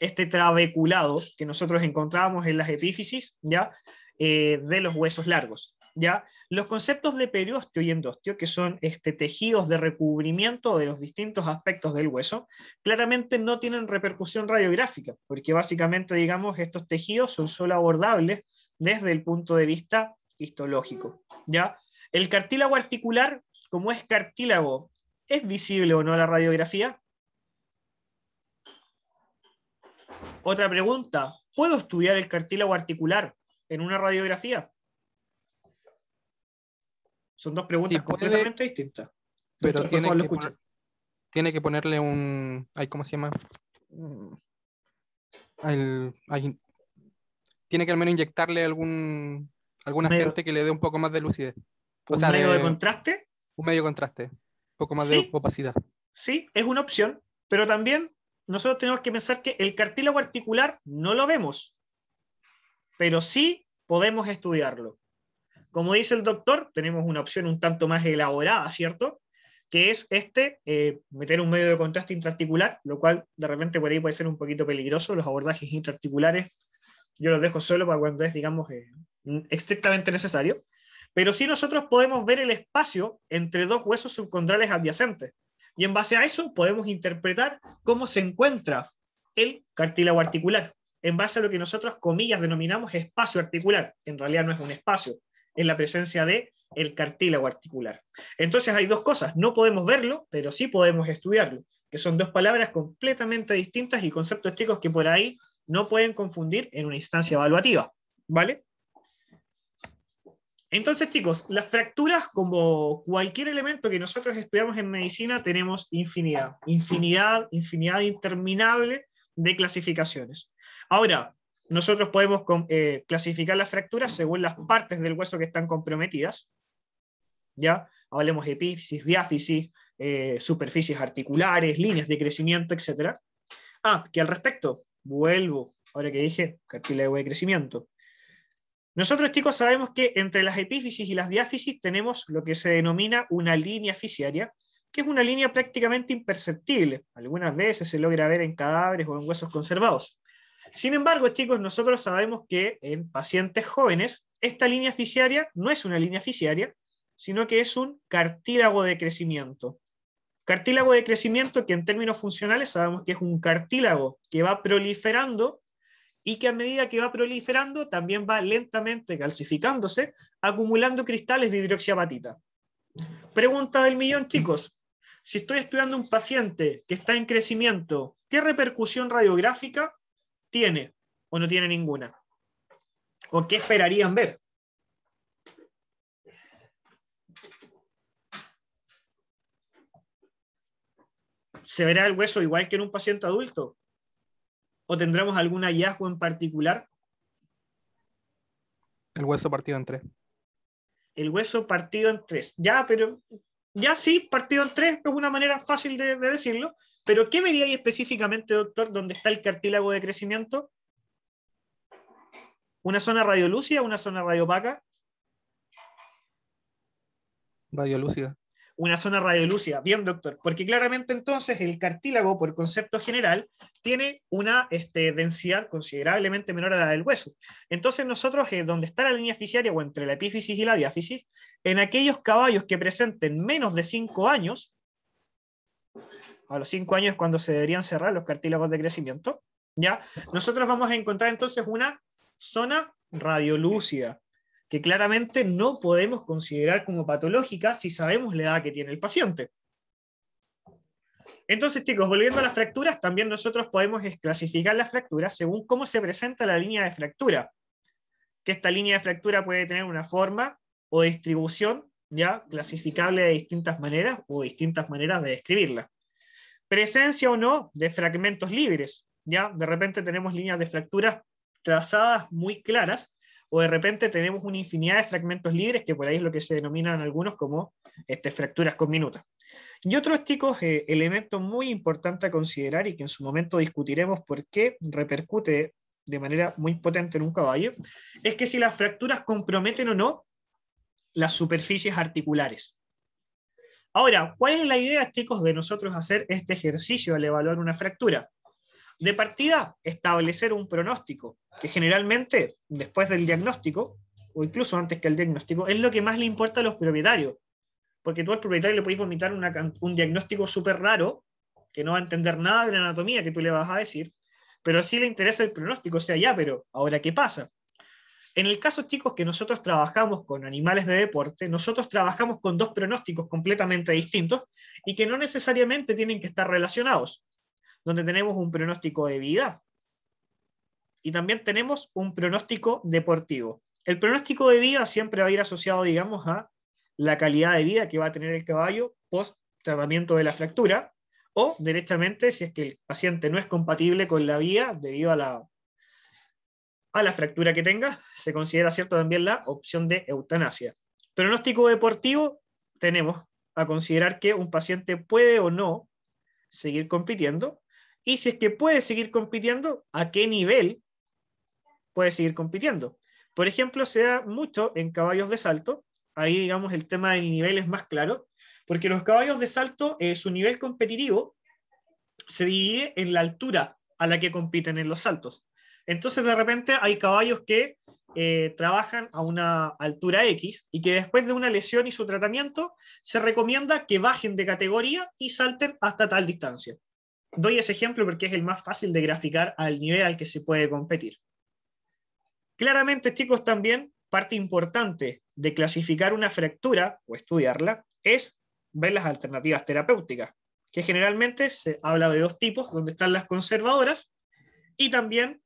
este trabeculado que nosotros encontrábamos en las epífisis, ¿ya? De los huesos largos. ¿Ya? Los conceptos de periosteo y endosteo, que son tejidos de recubrimiento de los distintos aspectos del hueso, claramente no tienen repercusión radiográfica, porque básicamente, digamos, estos tejidos son solo abordables desde el punto de vista histológico. ¿Ya? El cartílago articular, como es cartílago, ¿es visible o no la radiografía? Otra pregunta, ¿puedo estudiar el cartílago articular en una radiografía? Son dos preguntas Sí puede, completamente distintas. pero Doctor, por favor, lo escucho. tiene que ponerle un... ay, ¿cómo se llama? Mm, tiene que al menos inyectarle algún Medio- agente que le dé un poco más de lucidez. O ¿Un sea, medio de de contraste? un medio contraste, un poco más de Sí, opacidad. sí, es una opción, pero también nosotros tenemos que pensar que el cartílago articular no lo vemos, pero sí podemos estudiarlo. Como dice el doctor, tenemos una opción un tanto más elaborada, ¿cierto? Que es meter un medio de contraste intraarticular, lo cual de repente por ahí puede ser un poquito peligroso. Los abordajes intraarticulares yo los dejo solo para cuando es, digamos, estrictamente necesario. Pero sí nosotros podemos ver el espacio entre dos huesos subcondrales adyacentes. Y en base a eso podemos interpretar cómo se encuentra el cartílago articular, en base a lo que nosotros, comillas, denominamos espacio articular, que en realidad no es un espacio, es la presencia de el cartílago articular. Entonces hay dos cosas, no podemos verlo, pero sí podemos estudiarlo, que son dos palabras completamente distintas y conceptos chicos que por ahí no pueden confundir en una instancia evaluativa, ¿vale? Entonces, chicos, las fracturas, como cualquier elemento que nosotros estudiamos en medicina, tenemos infinidad interminable de clasificaciones. Ahora, nosotros podemos clasificar las fracturas según las partes del hueso que están comprometidas. ¿Ya? Hablemos de epífisis, diáfisis, superficies articulares, líneas de crecimiento, etc. Que al respecto, vuelvo, ahora que dije cartílago de crecimiento. Nosotros, chicos, sabemos que entre las epífisis y las diáfisis tenemos lo que se denomina una línea fisiaria, que es una línea prácticamente imperceptible. Algunas veces se logra ver en cadáveres o en huesos conservados. Sin embargo, chicos, nosotros sabemos que en pacientes jóvenes esta línea fisiaria no es una línea fisiaria, sino que es un cartílago de crecimiento. Cartílago de crecimiento que en términos funcionales sabemos que es un cartílago que va proliferando y que a medida que va proliferando también va lentamente calcificándose, acumulando cristales de hidroxiapatita. Pregunta del millón, chicos. Si estoy estudiando un paciente que está en crecimiento, ¿qué repercusión radiográfica tiene o no tiene ninguna? ¿O qué esperarían ver? ¿Se verá el hueso igual que en un paciente adulto? ¿O tendremos algún hallazgo en particular? El hueso partido en tres. El hueso partido en tres. Ya, pero ya sí, partido en tres es una manera fácil de decirlo, pero ¿qué vería ahí específicamente, doctor, donde está el cartílago de crecimiento? ¿Una zona radiolúcida o una zona radiopaca? Radiolúcida. Una zona radiolúcida. Bien, doctor, porque claramente entonces el cartílago, por concepto general, tiene una densidad considerablemente menor a la del hueso. Entonces nosotros, donde está la línea fisiaria o entre la epífisis y la diáfisis, en aquellos caballos que presenten menos de 5 años, a los 5 años es cuando se deberían cerrar los cartílagos de crecimiento, ¿ya? Nosotros vamos a encontrar entonces una zona radiolúcida, que claramente no podemos considerar como patológica si sabemos la edad que tiene el paciente. Entonces, chicos, volviendo a las fracturas, también nosotros podemos clasificar las fracturas según cómo se presenta la línea de fractura. Que esta línea de fractura puede tener una forma o distribución ya clasificable de distintas maneras o distintas maneras de describirla. Presencia o no de fragmentos libres. Ya de repente tenemos líneas de fracturas trazadas muy claras, o de repente tenemos una infinidad de fragmentos libres, que por ahí es lo que se denominan algunos como fracturas conminutas. Y otros, chicos, elemento muy importante a considerar y que en su momento discutiremos por qué repercute de manera muy potente en un caballo, es que si las fracturas comprometen o no las superficies articulares. Ahora, ¿cuál es la idea, chicos, de nosotros hacer este ejercicio al evaluar una fractura? De partida, establecer un pronóstico, que generalmente, después del diagnóstico, o incluso antes que el diagnóstico, es lo que más le importa a los propietarios. Porque tú al propietario le podéis vomitar un diagnóstico súper raro, que no va a entender nada de la anatomía que tú le vas a decir, pero sí le interesa el pronóstico, o sea, ya, pero ¿ahora qué pasa? En el caso, chicos, que nosotros trabajamos con animales de deporte, nosotros trabajamos con dos pronósticos completamente distintos y que no necesariamente tienen que estar relacionados, donde tenemos un pronóstico de vida y también tenemos un pronóstico deportivo. El pronóstico de vida siempre va a ir asociado, digamos, a la calidad de vida que va a tener el caballo post tratamiento de la fractura, o directamente si es que el paciente no es compatible con la vida debido a la fractura que tenga, se considera cierto también la opción de eutanasia. Pronóstico deportivo, tenemos a considerar que un paciente puede o no seguir compitiendo, y si es que puede seguir compitiendo, ¿a qué nivel puede seguir compitiendo? Por ejemplo, se da mucho en caballos de salto, ahí digamos el tema del nivel es más claro, porque los caballos de salto, su nivel competitivo se divide en la altura a la que compiten en los saltos. Entonces de repente hay caballos que trabajan a una altura X y que después de una lesión y su tratamiento se recomienda que bajen de categoría y salten hasta tal distancia. Doy ese ejemplo porque es el más fácil de graficar al nivel al que se puede competir. Claramente, chicos, también parte importante de clasificar una fractura o estudiarla es ver las alternativas terapéuticas, que generalmente se habla de dos tipos, donde están las conservadoras y también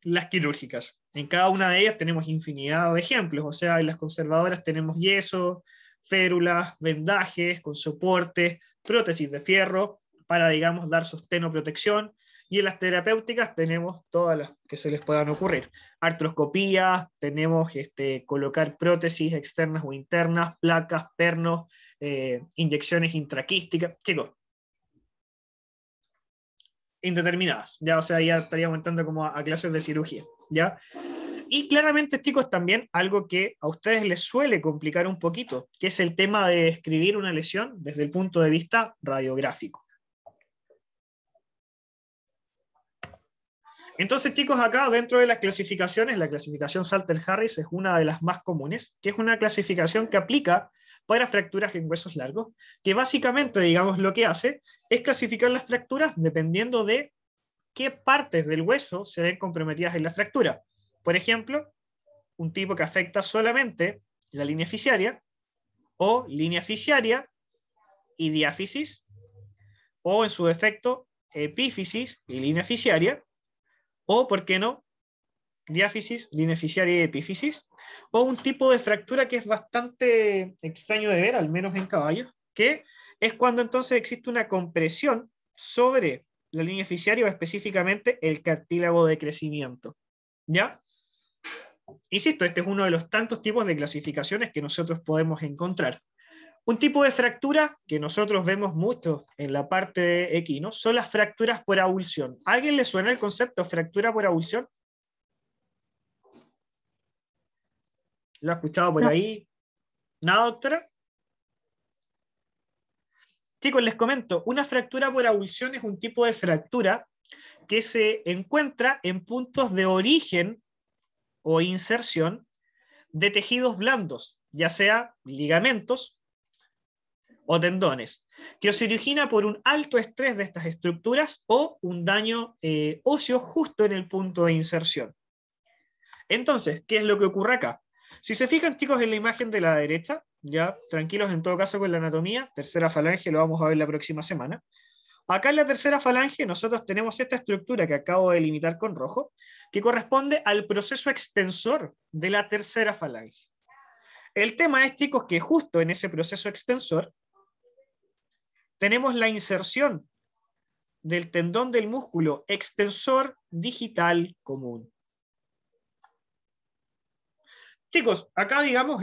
las quirúrgicas. En cada una de ellas tenemos infinidad de ejemplos, o sea, en las conservadoras tenemos yeso, férulas, vendajes con soportes, prótesis de fierro para, digamos, dar sostén o protección, y en las terapéuticas tenemos todas las que se les puedan ocurrir. Artroscopías, tenemos colocar prótesis externas o internas, placas, pernos, inyecciones intraquísticas. Chicos, indeterminadas, ya, o sea, ya estaríamos entrando como a clases de cirugía, ¿ya? Y claramente, chicos, también algo que a ustedes les suele complicar un poquito, que es el tema de describir una lesión desde el punto de vista radiográfico. Entonces, chicos, acá dentro de las clasificaciones, la clasificación Salter-Harris es una de las más comunes, que es una clasificación que aplica para fracturas en huesos largos, que básicamente, digamos, lo que hace es clasificar las fracturas dependiendo de qué partes del hueso se ven comprometidas en la fractura. Por ejemplo, un tipo que afecta solamente la línea fiscaria, o línea fiscaria y diáfisis, o en su defecto, epífisis y línea fiscaria, o, ¿por qué no?, diáfisis, línea fiscaria y epífisis, o un tipo de fractura que es bastante extraño de ver, al menos en caballos, que es cuando entonces existe una compresión sobre la línea fiscaria o específicamente el cartílago de crecimiento. ¿Ya? Insisto, este es uno de los tantos tipos de clasificaciones que nosotros podemos encontrar. Un tipo de fractura que nosotros vemos mucho en la parte de equino son las fracturas por avulsión. ¿A alguien le suena el concepto de fractura por avulsión? ¿Lo ha escuchado por No. ahí? ¿Nada, doctora? Chicos, les comento, una fractura por avulsión es un tipo de fractura que se encuentra en puntos de origen o inserción de tejidos blandos, ya sea ligamentos o tendones, que se origina por un alto estrés de estas estructuras o un daño óseo justo en el punto de inserción. Entonces, ¿qué es lo que ocurre acá? Si se fijan, chicos, en la imagen de la derecha, ya tranquilos en todo caso con la anatomía, tercera falange lo vamos a ver la próxima semana. Acá en la tercera falange nosotros tenemos esta estructura que acabo de delimitar con rojo, que corresponde al proceso extensor de la tercera falange. El tema es, chicos, que justo en ese proceso extensor tenemos la inserción del tendón del músculo extensor digital común. Chicos, acá digamos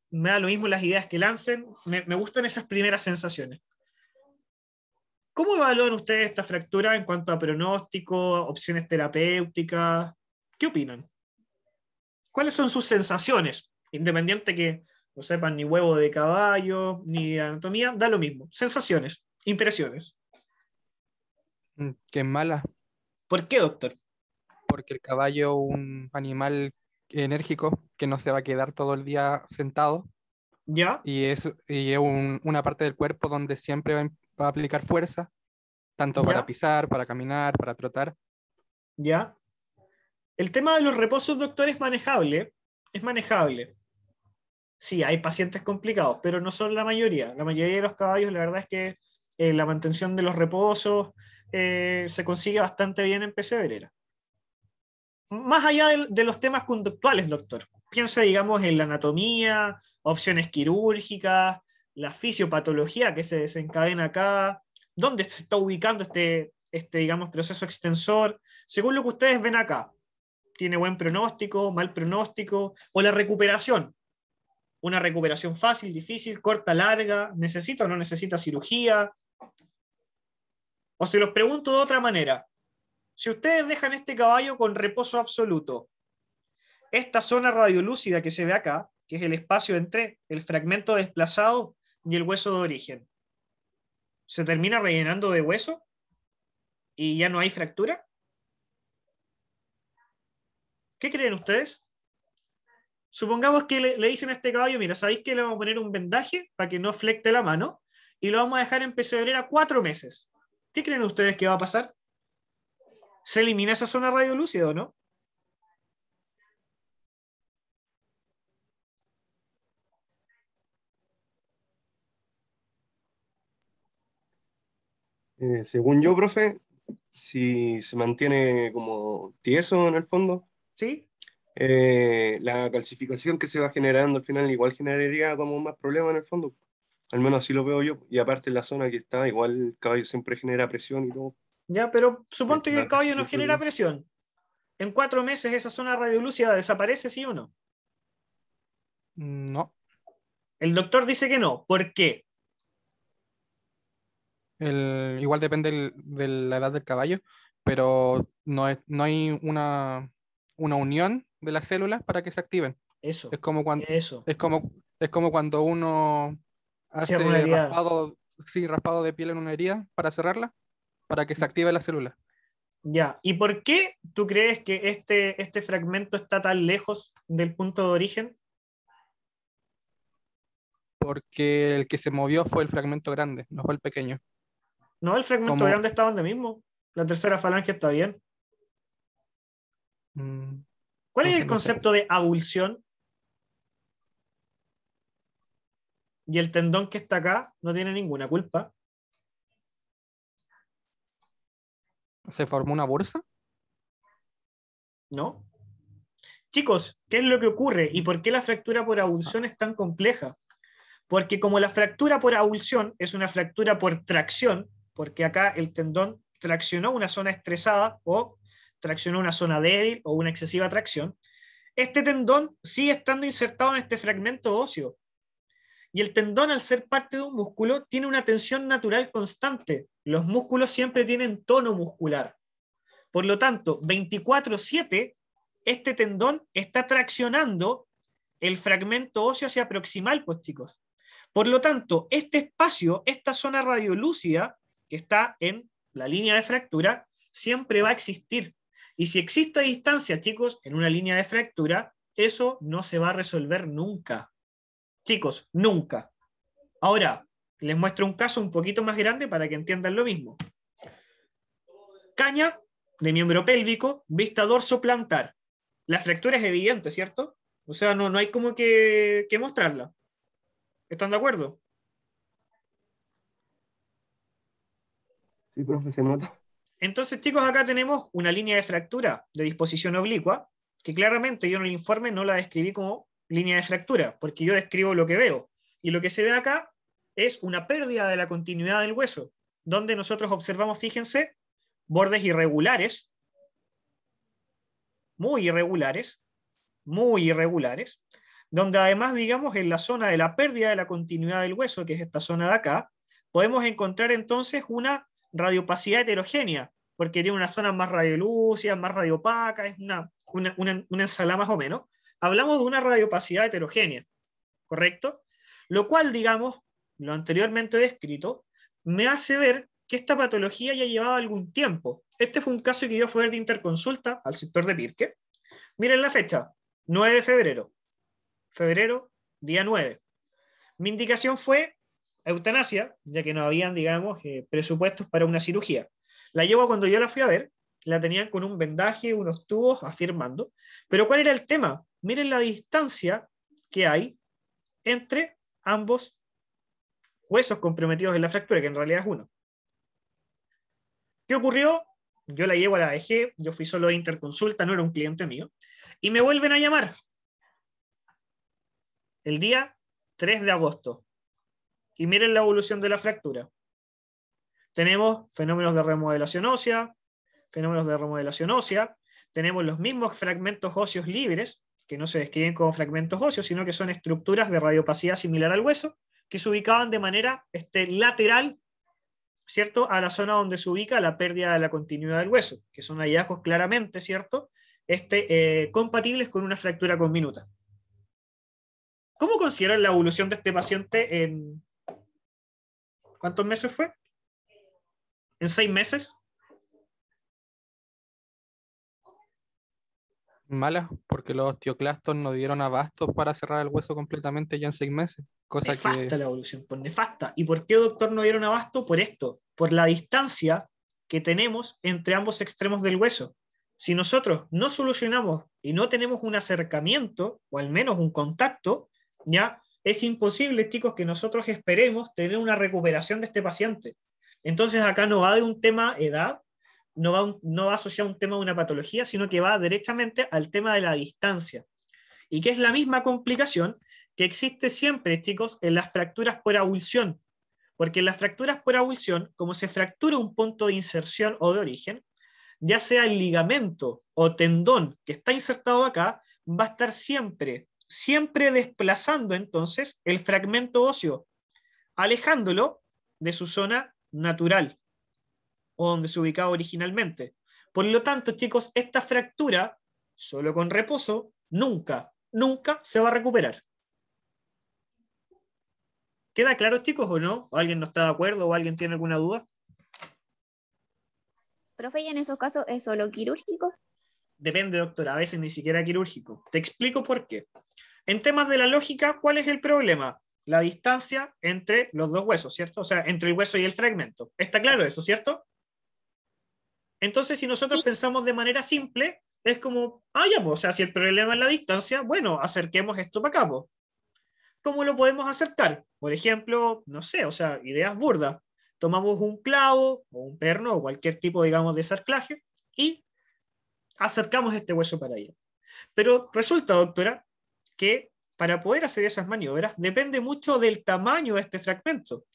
me da lo mismo las ideas que lancen, me gustan esas primeras sensaciones. ¿Cómo evalúan ustedes esta fractura en cuanto a pronóstico, opciones terapéuticas? ¿Qué opinan? ¿Cuáles son sus sensaciones? Independiente que no sepan ni huevo de caballo, ni de anatomía, da lo mismo. Sensaciones, impresiones. Que es mala, ¿Por qué, doctor? porque el caballo es un animal enérgico que no se va a quedar todo el día sentado ¿Ya? y es una parte del cuerpo donde siempre va a aplicar fuerza, tanto para ¿Ya? pisar, para caminar, para trotar. ¿Ya? El tema de los reposos, doctor, es manejable. Es manejable. Sí, hay pacientes complicados, pero no son la mayoría. La mayoría de los caballos, la verdad es que la mantención de los reposos se consigue bastante bien en pesebrera. Más allá de los temas conductuales, doctor, piensa, digamos, en la anatomía, opciones quirúrgicas, la fisiopatología que se desencadena acá, dónde se está ubicando digamos, proceso extensor, según lo que ustedes ven acá. ¿Tiene buen pronóstico, mal pronóstico? O la recuperación. Una recuperación fácil, difícil, corta, larga, ¿necesita o no necesita cirugía? O se los pregunto de otra manera. Si ustedes dejan este caballo con reposo absoluto, esta zona radiolúcida que se ve acá, que es el espacio entre el fragmento desplazado y el hueso de origen, ¿se termina rellenando de hueso y ya no hay fractura? ¿Qué creen ustedes? Supongamos que le dicen a este caballo, mira, ¿sabéis que le vamos a poner un vendaje para que no flecte la mano y lo vamos a dejar en pesebrera 4 meses? ¿Qué creen ustedes que va a pasar? ¿Se elimina esa zona radiolúcida o no? Según yo, profe, si se mantiene como tieso en el fondo, ¿Sí? la calcificación que se va generando al final igual generaría como más problemas en el fondo. Al menos así lo veo yo. Y aparte en la zona que está, igual el caballo siempre genera presión y todo. Ya, pero suponte que el La caballo no calcificación, genera presión. En 4 meses esa zona radiolúcida desaparece, ¿sí o no? No. El doctor dice que no. ¿Por qué? Igual depende de la edad del caballo, pero no hay una unión de las células para que se activen. Eso, Es como cuando, eso. es como cuando uno Cierra una hace herida. raspado, sí, raspado de piel en una herida para cerrarla, para que se active la célula. Ya. ¿Y por qué tú crees que este fragmento está tan lejos del punto de origen? Porque el que se movió fue el fragmento grande, no fue el pequeño. No, el fragmento Como, grande está donde mismo. La tercera falange está bien. mm, ¿Cuál no es sé, el no sé. concepto de avulsión? Y el tendón que está acá no tiene ninguna culpa, ¿Se formó una bursa? ¿no? Chicos, ¿qué es lo que ocurre y por qué la fractura por avulsión es tan compleja? Porque como la fractura por avulsión es una fractura por tracción, porque acá el tendón traccionó una zona estresada o traccionó una zona débil o una excesiva tracción, este tendón sigue estando insertado en este fragmento óseo. Y el tendón, al ser parte de un músculo, tiene una tensión natural constante. Los músculos siempre tienen tono muscular. Por lo tanto, 24/7, este tendón está traccionando el fragmento óseo hacia proximal, pues chicos. Por lo tanto, este espacio, esta zona radiolúcida que está en la línea de fractura, siempre va a existir. Y si existe distancia, chicos, en una línea de fractura, eso no se va a resolver nunca. Chicos, nunca. Ahora, les muestro un caso un poquito más grande para que entiendan lo mismo. Caña de miembro pélvico, vista dorso plantar. La fractura es evidente, ¿cierto? O sea, no hay como que mostrarla. ¿Están de acuerdo? sí, profe, se nota. Entonces, chicos, acá tenemos una línea de fractura de disposición oblicua, que claramente yo en el informe no la describí como línea de fractura, porque yo describo lo que veo. Y lo que se ve acá es una pérdida de la continuidad del hueso, donde nosotros observamos, fíjense, bordes irregulares, muy irregulares, muy irregulares, donde además, digamos, en la zona de la pérdida de la continuidad del hueso, que es esta zona de acá, podemos encontrar entonces una radiopacidad heterogénea, porque tiene una zona más radiolúcida, más radiopaca, es una ensalada más o menos. Hablamos de una radiopacidad heterogénea, ¿correcto? Lo cual, digamos, lo anteriormente descrito, me hace ver que esta patología ya llevaba algún tiempo. Este fue un caso que yo fui a ver de interconsulta al sector de Pirque. Miren la fecha, 9 de febrero. Febrero, día 9. Mi indicación fue eutanasia, ya que no habían, digamos, presupuestos para una cirugía. La llevo cuando yo la fui a ver la tenían con un vendaje, unos tubos, afirmando. Pero ¿cuál era el tema? Miren la distancia que hay entre ambos huesos comprometidos en la fractura, que en realidad es uno. ¿Qué ocurrió? Yo la llevo a la AEG, yo fui solo de interconsulta, no era un cliente mío, y me vuelven a llamar el día 3 de agosto. Y miren la evolución de la fractura. Tenemos fenómenos de remodelación ósea, tenemos los mismos fragmentos óseos libres, que no se describen como fragmentos óseos, sino que son estructuras de radiopacidad similar al hueso, que se ubicaban de manera lateral, ¿cierto?, a la zona donde se ubica la pérdida de la continuidad del hueso, que son hallazgos claramente, ¿cierto?, compatibles con una fractura conminuta. ¿Cómo consideran la evolución de este paciente en... ¿Cuántos meses fue? ¿En 6 meses? Malas, porque los osteoclastos no dieron abasto para cerrar el hueso completamente ya en 6 meses. Cosa Nefasta que la evolución, pues nefasta. ¿Y por qué, doctor, no dieron abasto? Por esto, por la distancia que tenemos entre ambos extremos del hueso. Si nosotros no solucionamos y no tenemos un acercamiento, o al menos un contacto, ya es imposible, chicos, que nosotros esperemos tener una recuperación de este paciente. Entonces acá no va de un tema edad, no va asociado a un tema de una patología, sino que va directamente al tema de la distancia. Y que es la misma complicación que existe siempre, chicos, en las fracturas por avulsión. Porque en las fracturas por avulsión, como se fractura un punto de inserción o de origen, ya sea el ligamento o tendón que está insertado acá, va a estar siempre desplazando entonces el fragmento óseo, alejándolo de su zona natural o donde se ubicaba originalmente. Por lo tanto, chicos, esta fractura, solo con reposo, nunca se va a recuperar. ¿Queda claro, chicos, o no? ¿O alguien no está de acuerdo o alguien tiene alguna duda? Profe, ¿y en esos casos es solo quirúrgico? Depende, doctora, a veces ni siquiera quirúrgico. Te explico por qué. En temas de la lógica, ¿cuál es el problema? La distancia entre los dos huesos, ¿cierto? O sea, entre el hueso y el fragmento. ¿Está claro eso, cierto? Entonces, si nosotros pensamos de manera simple, es como, ya, pues, o sea, si el problema es la distancia, bueno, acerquemos esto para acá, pues. ¿Cómo lo podemos acercar? Por ejemplo, no sé, o sea, ideas burdas. Tomamos un clavo o un perno o cualquier tipo, digamos, de anclaje y acercamos este hueso para allá. Pero resulta, doctora, que para poder hacer esas maniobras depende mucho del tamaño de este fragmento.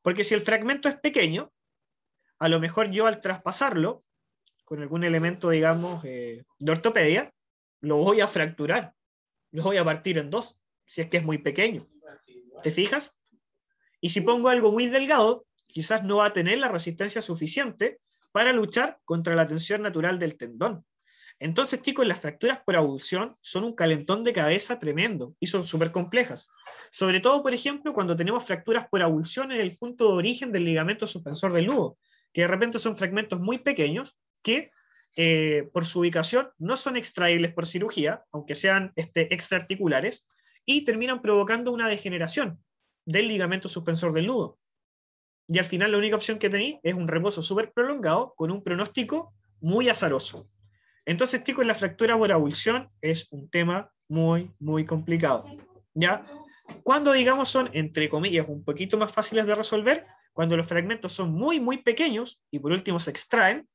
Porque si el fragmento es pequeño, a lo mejor yo al traspasarlo con algún elemento, digamos, de ortopedia, lo voy a fracturar, lo voy a partir en dos, si es que es muy pequeño. ¿Te fijas? Y si pongo algo muy delgado, quizás no va a tener la resistencia suficiente para luchar contra la tensión natural del tendón. Entonces, chicos, las fracturas por abducción son un calentón de cabeza tremendo y son súper complejas. Sobre todo, por ejemplo, cuando tenemos fracturas por abducción en el punto de origen del ligamento suspensor del nudo, que de repente son fragmentos muy pequeños que por su ubicación no son extraíbles por cirugía, aunque sean extraarticulares, y terminan provocando una degeneración del ligamento suspensor del nudo. Y al final la única opción que tenéis es un reposo súper prolongado con un pronóstico muy azaroso. Entonces, chicos, la fractura por abulsión es un tema muy complicado. ¿Ya? Cuando, digamos, son, entre comillas, un poquito más fáciles de resolver, cuando los fragmentos son muy pequeños y por último se extraen,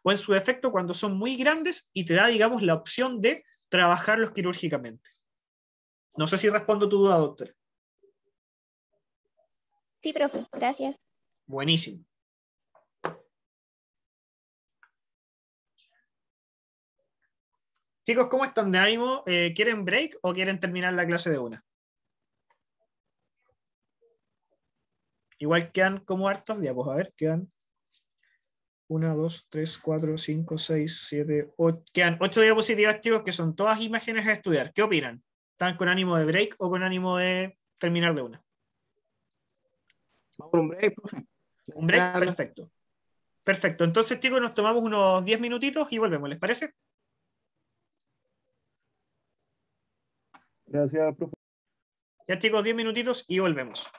o en su defecto cuando son muy grandes y te da, digamos, la opción de trabajarlos quirúrgicamente. No sé si respondo tu duda, doctora. Sí, profe, gracias. Buenísimo. Chicos, ¿cómo están de ánimo? ¿Quieren break o quieren terminar la clase de una? Igual quedan como hartas diapos. A ver, quedan 1, 2, 3, 4, 5, 6, 7, 8. Quedan 8 diapositivas, chicos, que son todas imágenes a estudiar. ¿Qué opinan? ¿Están con ánimo de break o con ánimo de terminar de una? Vamos a un break, profe. Un break, perfecto. Perfecto. Entonces, chicos, nos tomamos unos 10 minutitos y volvemos, ¿les parece? Gracias, profe. Ya, chicos, 10 minutitos y volvemos.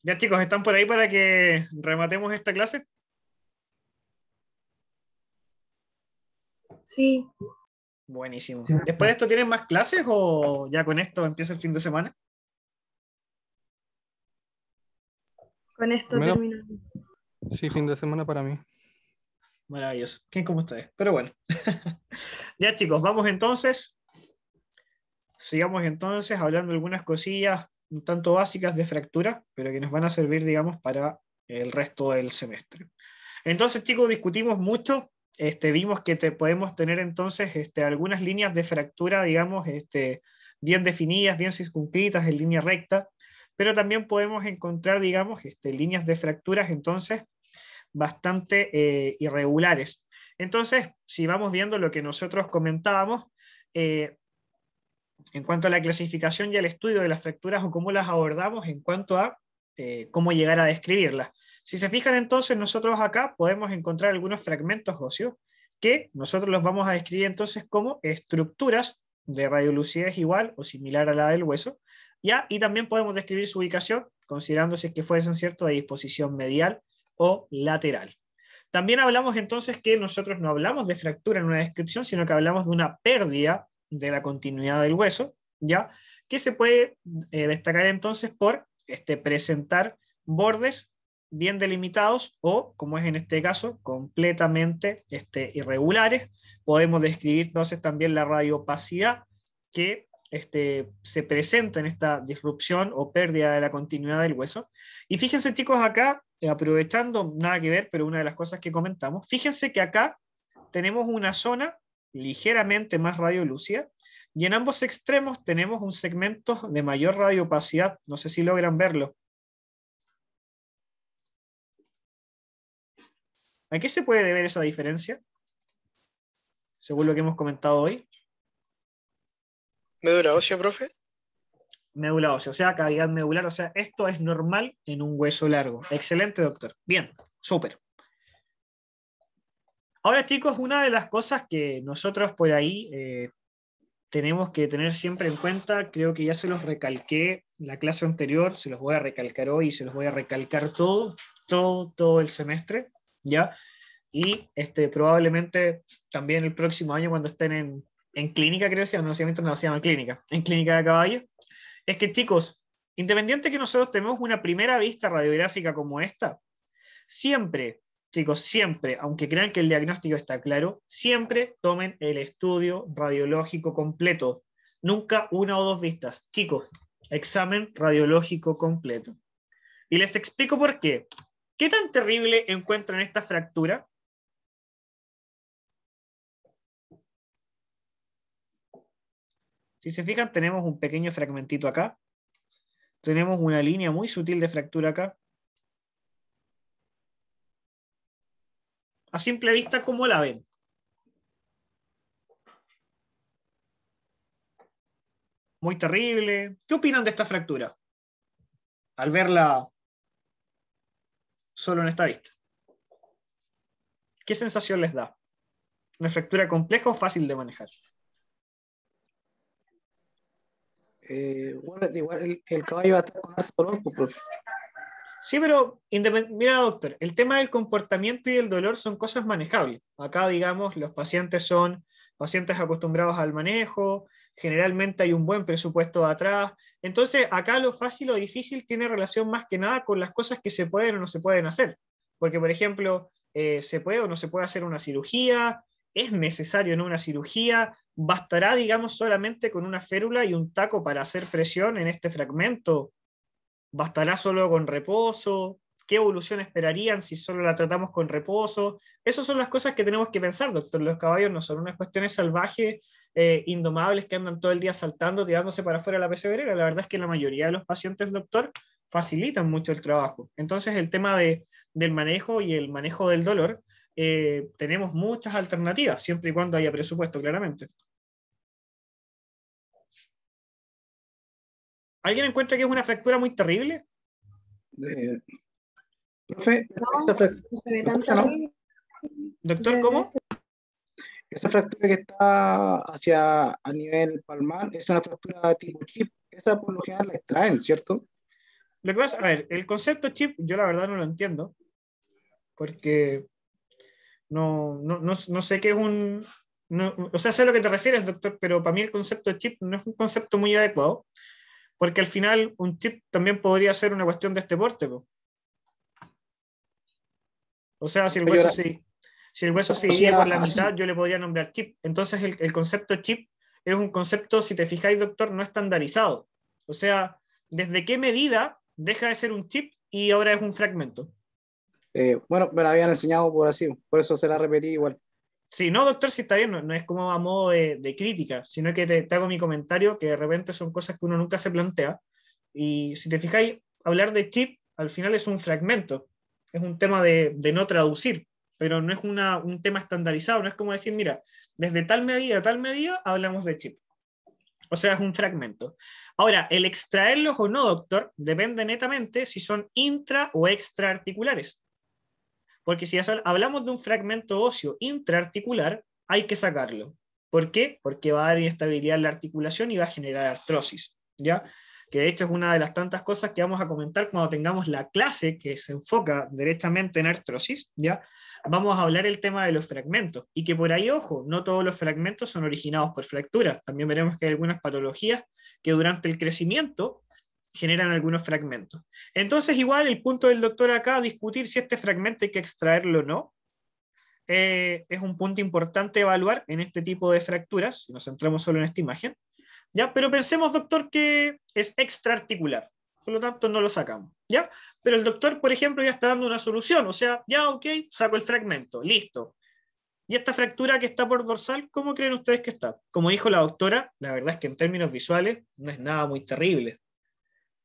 Ya chicos, ¿están por ahí para que rematemos esta clase? Sí, Buenísimo. Sí. ¿Después de esto tienen más clases o ya con esto empieza el fin de semana? con esto Al menos, terminamos. sí, fin de semana para mí. Maravilloso. ¿Quién como ustedes? Pero bueno. Ya chicos, vamos entonces. Sigamos entonces hablando de algunas cosillas un tanto básicas de fractura, pero que nos van a servir, digamos, para el resto del semestre. Entonces, chicos, discutimos mucho. Vimos que podemos tener entonces algunas líneas de fractura, digamos, bien definidas, bien circunscritas, en línea recta, pero también podemos encontrar, digamos, líneas de fracturas entonces bastante irregulares. Entonces, si vamos viendo lo que nosotros comentábamos, eh, en cuanto a la clasificación y al estudio de las fracturas o cómo las abordamos en cuanto a cómo llegar a describirlas. Si se fijan entonces, nosotros acá podemos encontrar algunos fragmentos óseos que nosotros los vamos a describir entonces como estructuras de radiolucidez igual o similar a la del hueso, ¿ya? Y también podemos describir su ubicación, considerando si es que fuesen cierto de disposición medial o lateral. También hablamos entonces que nosotros no hablamos de fractura en una descripción, sino que hablamos de una pérdida de la continuidad del hueso, ¿ya? Que se puede destacar entonces por presentar bordes bien delimitados o, como es en este caso, completamente irregulares. Podemos describir entonces también la radiopacidad que se presenta en esta disrupción o pérdida de la continuidad del hueso. Y fíjense chicos acá, aprovechando, nada que ver, pero una de las cosas que comentamos, fíjense que acá tenemos una zona ligeramente más radiolúcida y en ambos extremos tenemos un segmento de mayor radiopacidad. No sé si logran verlo. ¿A qué se puede deber esa diferencia? Según lo que hemos comentado hoy. ¿Médula ósea, profe? Médula ósea, o sea, cavidad medular, o sea, esto es normal en un hueso largo. Excelente, doctor. Bien, súper. Ahora, chicos, una de las cosas que nosotros por ahí tenemos que tener siempre en cuenta, creo que ya se los recalqué la clase anterior, se los voy a recalcar hoy, se los voy a recalcar todo el semestre, ¿ya? Y probablemente también el próximo año cuando estén en clínica, creo que se llama, no se llama clínica, en clínica de caballo, es que chicos, independiente que nosotros tenemos una primera vista radiográfica como esta, siempre, chicos, siempre, aunque crean que el diagnóstico está claro, siempre tomen el estudio radiológico completo. Nunca una o dos vistas. Chicos, examen radiológico completo. Y les explico por qué. ¿Qué tan terrible encuentran esta fractura? Si se fijan, tenemos un pequeño fragmentito acá. Tenemos una línea muy sutil de fractura acá. A simple vista, ¿cómo la ven? Muy terrible. ¿Qué opinan de esta fractura? Al verla solo en esta vista. ¿Qué sensación les da? ¿Una fractura compleja o fácil de manejar? Bueno, igual el caballo va a estar con harto dolor, pues, profe. Sí, pero mira, doctor, el tema del comportamiento y el dolor son cosas manejables. Acá, digamos, los pacientes son pacientes acostumbrados al manejo, generalmente hay un buen presupuesto atrás. Entonces, acá lo fácil o difícil tiene relación más que nada con las cosas que se pueden o no se pueden hacer. Porque, por ejemplo, se puede o no se puede hacer una cirugía, es necesario en una cirugía, bastará, digamos, solamente con una férula y un taco para hacer presión en este fragmento. ¿Bastará solo con reposo? ¿Qué evolución esperarían si solo la tratamos con reposo? Esas son las cosas que tenemos que pensar, doctor. Los caballos no son unas cuestiones salvajes, indomables, que andan todo el día saltando, tirándose para afuera de la pesebrera. La verdad es que la mayoría de los pacientes, doctor, facilitan mucho el trabajo. Entonces, el tema del manejo y el manejo del dolor, tenemos muchas alternativas, siempre y cuando haya presupuesto, claramente. ¿Alguien encuentra que es una fractura muy terrible? Profe, No, no se ve tan terrible. Doctor, Desde ¿cómo? esa fractura que está hacia a nivel palmar es una fractura tipo chip. Esa por lo general la extraen, ¿cierto? Lo que pasa, a ver, el concepto chip yo la verdad no lo entiendo, porque no sé qué es un... o sea, sé a lo que te refieres, doctor, pero para mí el concepto chip no es un concepto muy adecuado, porque al final un chip también podría ser una cuestión de este porte, po. O sea, si el hueso se divide por la mitad, yo le podría nombrar chip. Entonces el concepto chip es un concepto, si te fijáis, doctor, no estandarizado. O sea, ¿desde qué medida deja de ser un chip y ahora es un fragmento? Bueno, me lo habían enseñado por así, por eso se la repetí igual. Sí, no, doctor, si está bien, no es como a modo de crítica, sino que te hago mi comentario, que de repente son cosas que uno nunca se plantea. Y si te fijáis, hablar de chip al final es un fragmento, es un tema de no traducir, pero no es un tema estandarizado, no es como decir, mira, desde tal medida a tal medida hablamos de chip. O sea, es un fragmento. Ahora, el extraerlos o no, doctor, depende netamente si son intra o extraarticulares. Porque si hablamos de un fragmento óseo intraarticular, hay que sacarlo. ¿Por qué? Porque va a dar inestabilidad en la articulación y va a generar artrosis, ¿ya? Que de hecho es una de las tantas cosas que vamos a comentar cuando tengamos la clase que se enfoca directamente en artrosis, ¿ya? Vamos a hablar el tema de los fragmentos, y que por ahí, ojo, no todos los fragmentos son originados por fracturas. También veremos que hay algunas patologías que durante el crecimiento generan algunos fragmentos. Entonces, igual el punto del doctor acá, discutir si este fragmento hay que extraerlo o no, es un punto importante evaluar en este tipo de fracturas, si nos centramos solo en esta imagen, ¿ya? Pero pensemos, doctor, que es extraarticular, por lo tanto no lo sacamos, ¿ya? Pero el doctor, por ejemplo, ya está dando una solución, o sea, ya, ok, saco el fragmento, listo. Y esta fractura que está por dorsal, ¿cómo creen ustedes que está? Como dijo la doctora, la verdad es que en términos visuales no es nada muy terrible.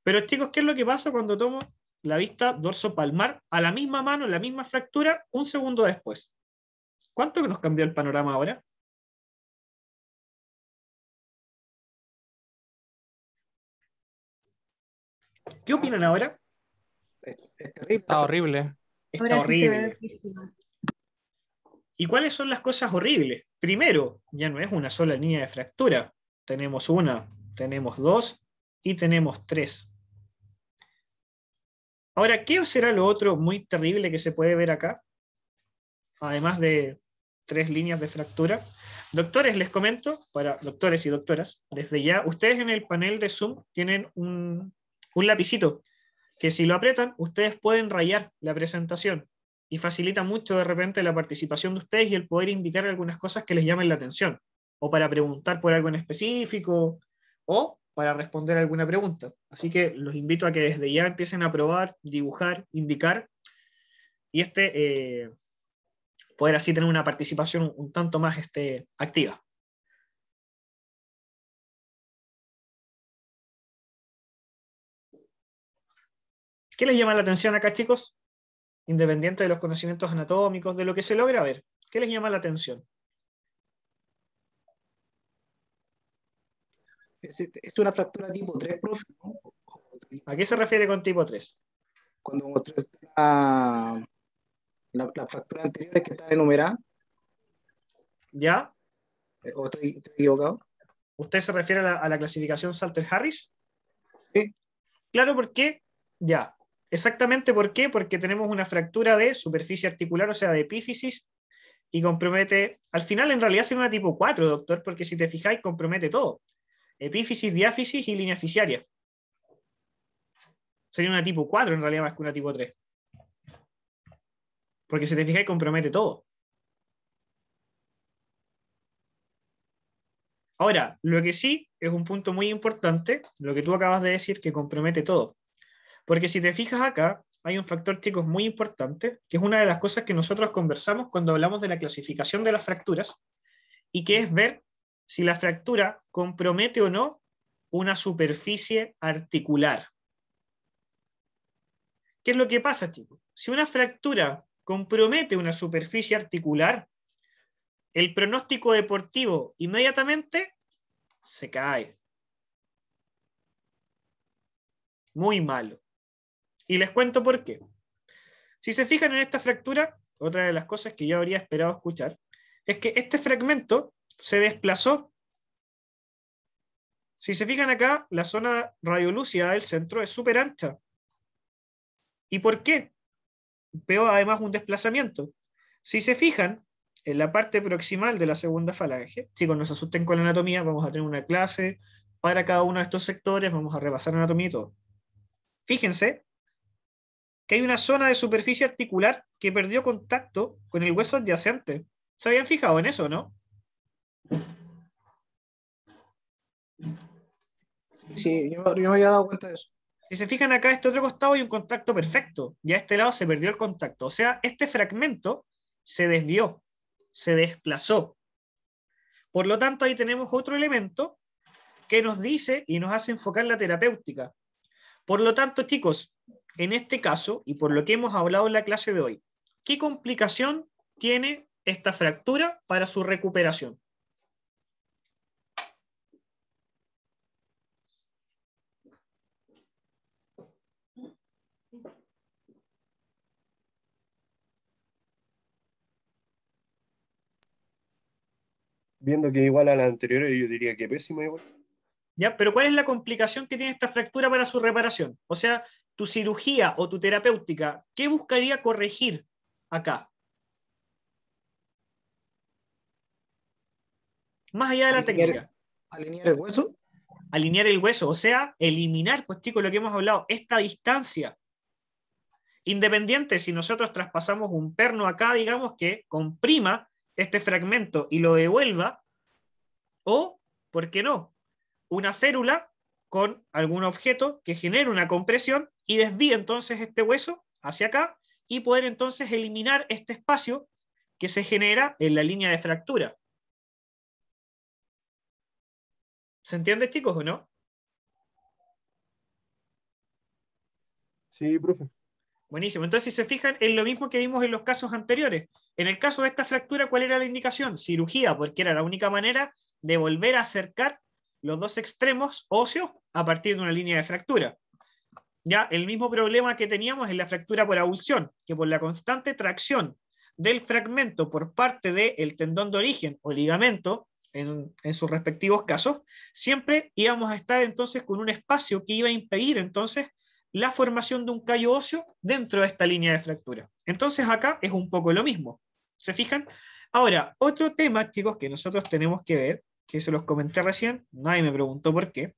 Pero chicos, ¿qué es lo que pasa cuando tomo la vista dorso-palmar a la misma mano, en la misma fractura, un segundo después? ¿Cuánto que nos cambió el panorama ahora? ¿Qué opinan ahora? Es terrible. Está horrible. Está Ahora sí se ve horrible. durísimo. ¿Y cuáles son las cosas horribles? Primero, ya no es una sola línea de fractura. Tenemos una, tenemos dos y tenemos tres. Ahora, ¿qué será lo otro muy terrible que se puede ver acá? Además de tres líneas de fractura. Doctores, les comento, para doctores y doctoras, desde ya, ustedes en el panel de Zoom tienen un lapicito que si lo aprietan, ustedes pueden rayar la presentación y facilita mucho de repente la participación de ustedes y el poder indicar algunas cosas que les llamen la atención, o para preguntar por algo en específico, o para responder alguna pregunta. Así que los invito a que desde ya empiecen a probar, dibujar, indicar, y poder así tener una participación un tanto más activa. ¿Qué les llama la atención acá, chicos? Independiente de los conocimientos anatómicos, de lo que se logra ver. ¿Qué les llama la atención? Es una fractura tipo 3, profe, ¿no? ¿A qué se refiere con tipo 3? Cuando mostré la fractura anterior que está enumerada, ¿Ya? o estoy equivocado. ¿Usted se refiere a la clasificación Salter-Harris? Sí. Claro, ¿por qué? Ya. Exactamente por qué, porque tenemos una fractura de superficie articular, o sea, de epífisis, y compromete, al final en realidad sería una tipo 4, doctor, porque si te fijáis, compromete todo. Epífisis, diáfisis y línea fisiaria. Sería una tipo 4 en realidad más que una tipo 3. Porque si te fijáis, compromete todo. Ahora, lo que sí es un punto muy importante, lo que tú acabas de decir, que compromete todo. Porque si te fijas acá, hay un factor, chicos, muy importante, que es una de las cosas que nosotros conversamos cuando hablamos de la clasificación de las fracturas, y que es ver si la fractura compromete o no una superficie articular. ¿Qué es lo que pasa, chicos? Si una fractura compromete una superficie articular, el pronóstico deportivo inmediatamente se cae. Muy malo. Y les cuento por qué. Si se fijan en esta fractura, otra de las cosas que yo habría esperado escuchar, es que este fragmento se desplazó. Si se fijan acá, la zona radiolúcida del centro es súper ancha. ¿Y por qué? Veo además un desplazamiento. Si se fijan, en la parte proximal de la segunda falange, chicos, no se asusten con la anatomía, vamos a tener una clase para cada uno de estos sectores, vamos a repasar anatomía y todo. Fíjense que hay una zona de superficie articular que perdió contacto con el hueso adyacente. ¿Se habían fijado en eso, no? Sí, yo me había dado cuenta de eso. Si se fijan acá, este otro costado hay un contacto perfecto, y a este lado se perdió el contacto. O sea, este fragmento se desvió, se desplazó. Por lo tanto, ahí tenemos otro elemento que nos dice y nos hace enfocar la terapéutica. Por lo tanto, chicos, en este caso, y por lo que hemos hablado en la clase de hoy, ¿qué complicación tiene esta fractura para su recuperación? Viendo que igual a la anterior, yo diría que pésimo igual. ¿Ya? Pero ¿cuál es la complicación que tiene esta fractura para su reparación? O sea, tu cirugía o tu terapéutica, ¿qué buscaría corregir acá? Más allá de la técnica. Alinear el hueso. Alinear el hueso, o sea, eliminar, pues chicos, lo que hemos hablado, esta distancia. Independiente si nosotros traspasamos un perno acá, digamos, que comprima este fragmento y lo devuelva, o, ¿por qué no?, una férula con algún objeto que genere una compresión y desvíe entonces este hueso hacia acá y poder entonces eliminar este espacio que se genera en la línea de fractura. ¿Se entiende, chicos, o no? Sí, profe. Buenísimo. Entonces, si se fijan, es lo mismo que vimos en los casos anteriores. En el caso de esta fractura, ¿cuál era la indicación? Cirugía, porque era la única manera de volver a acercar los dos extremos óseos a partir de una línea de fractura. Ya el mismo problema que teníamos en la fractura por abulsión, que por la constante tracción del fragmento por parte del tendón de origen o ligamento, en sus respectivos casos, siempre íbamos a estar entonces con un espacio que iba a impedir entonces la formación de un callo óseo dentro de esta línea de fractura. Entonces acá es un poco lo mismo. ¿Se fijan? Ahora, otro tema, chicos, que nosotros tenemos que ver, que se los comenté recién, nadie me preguntó por qué,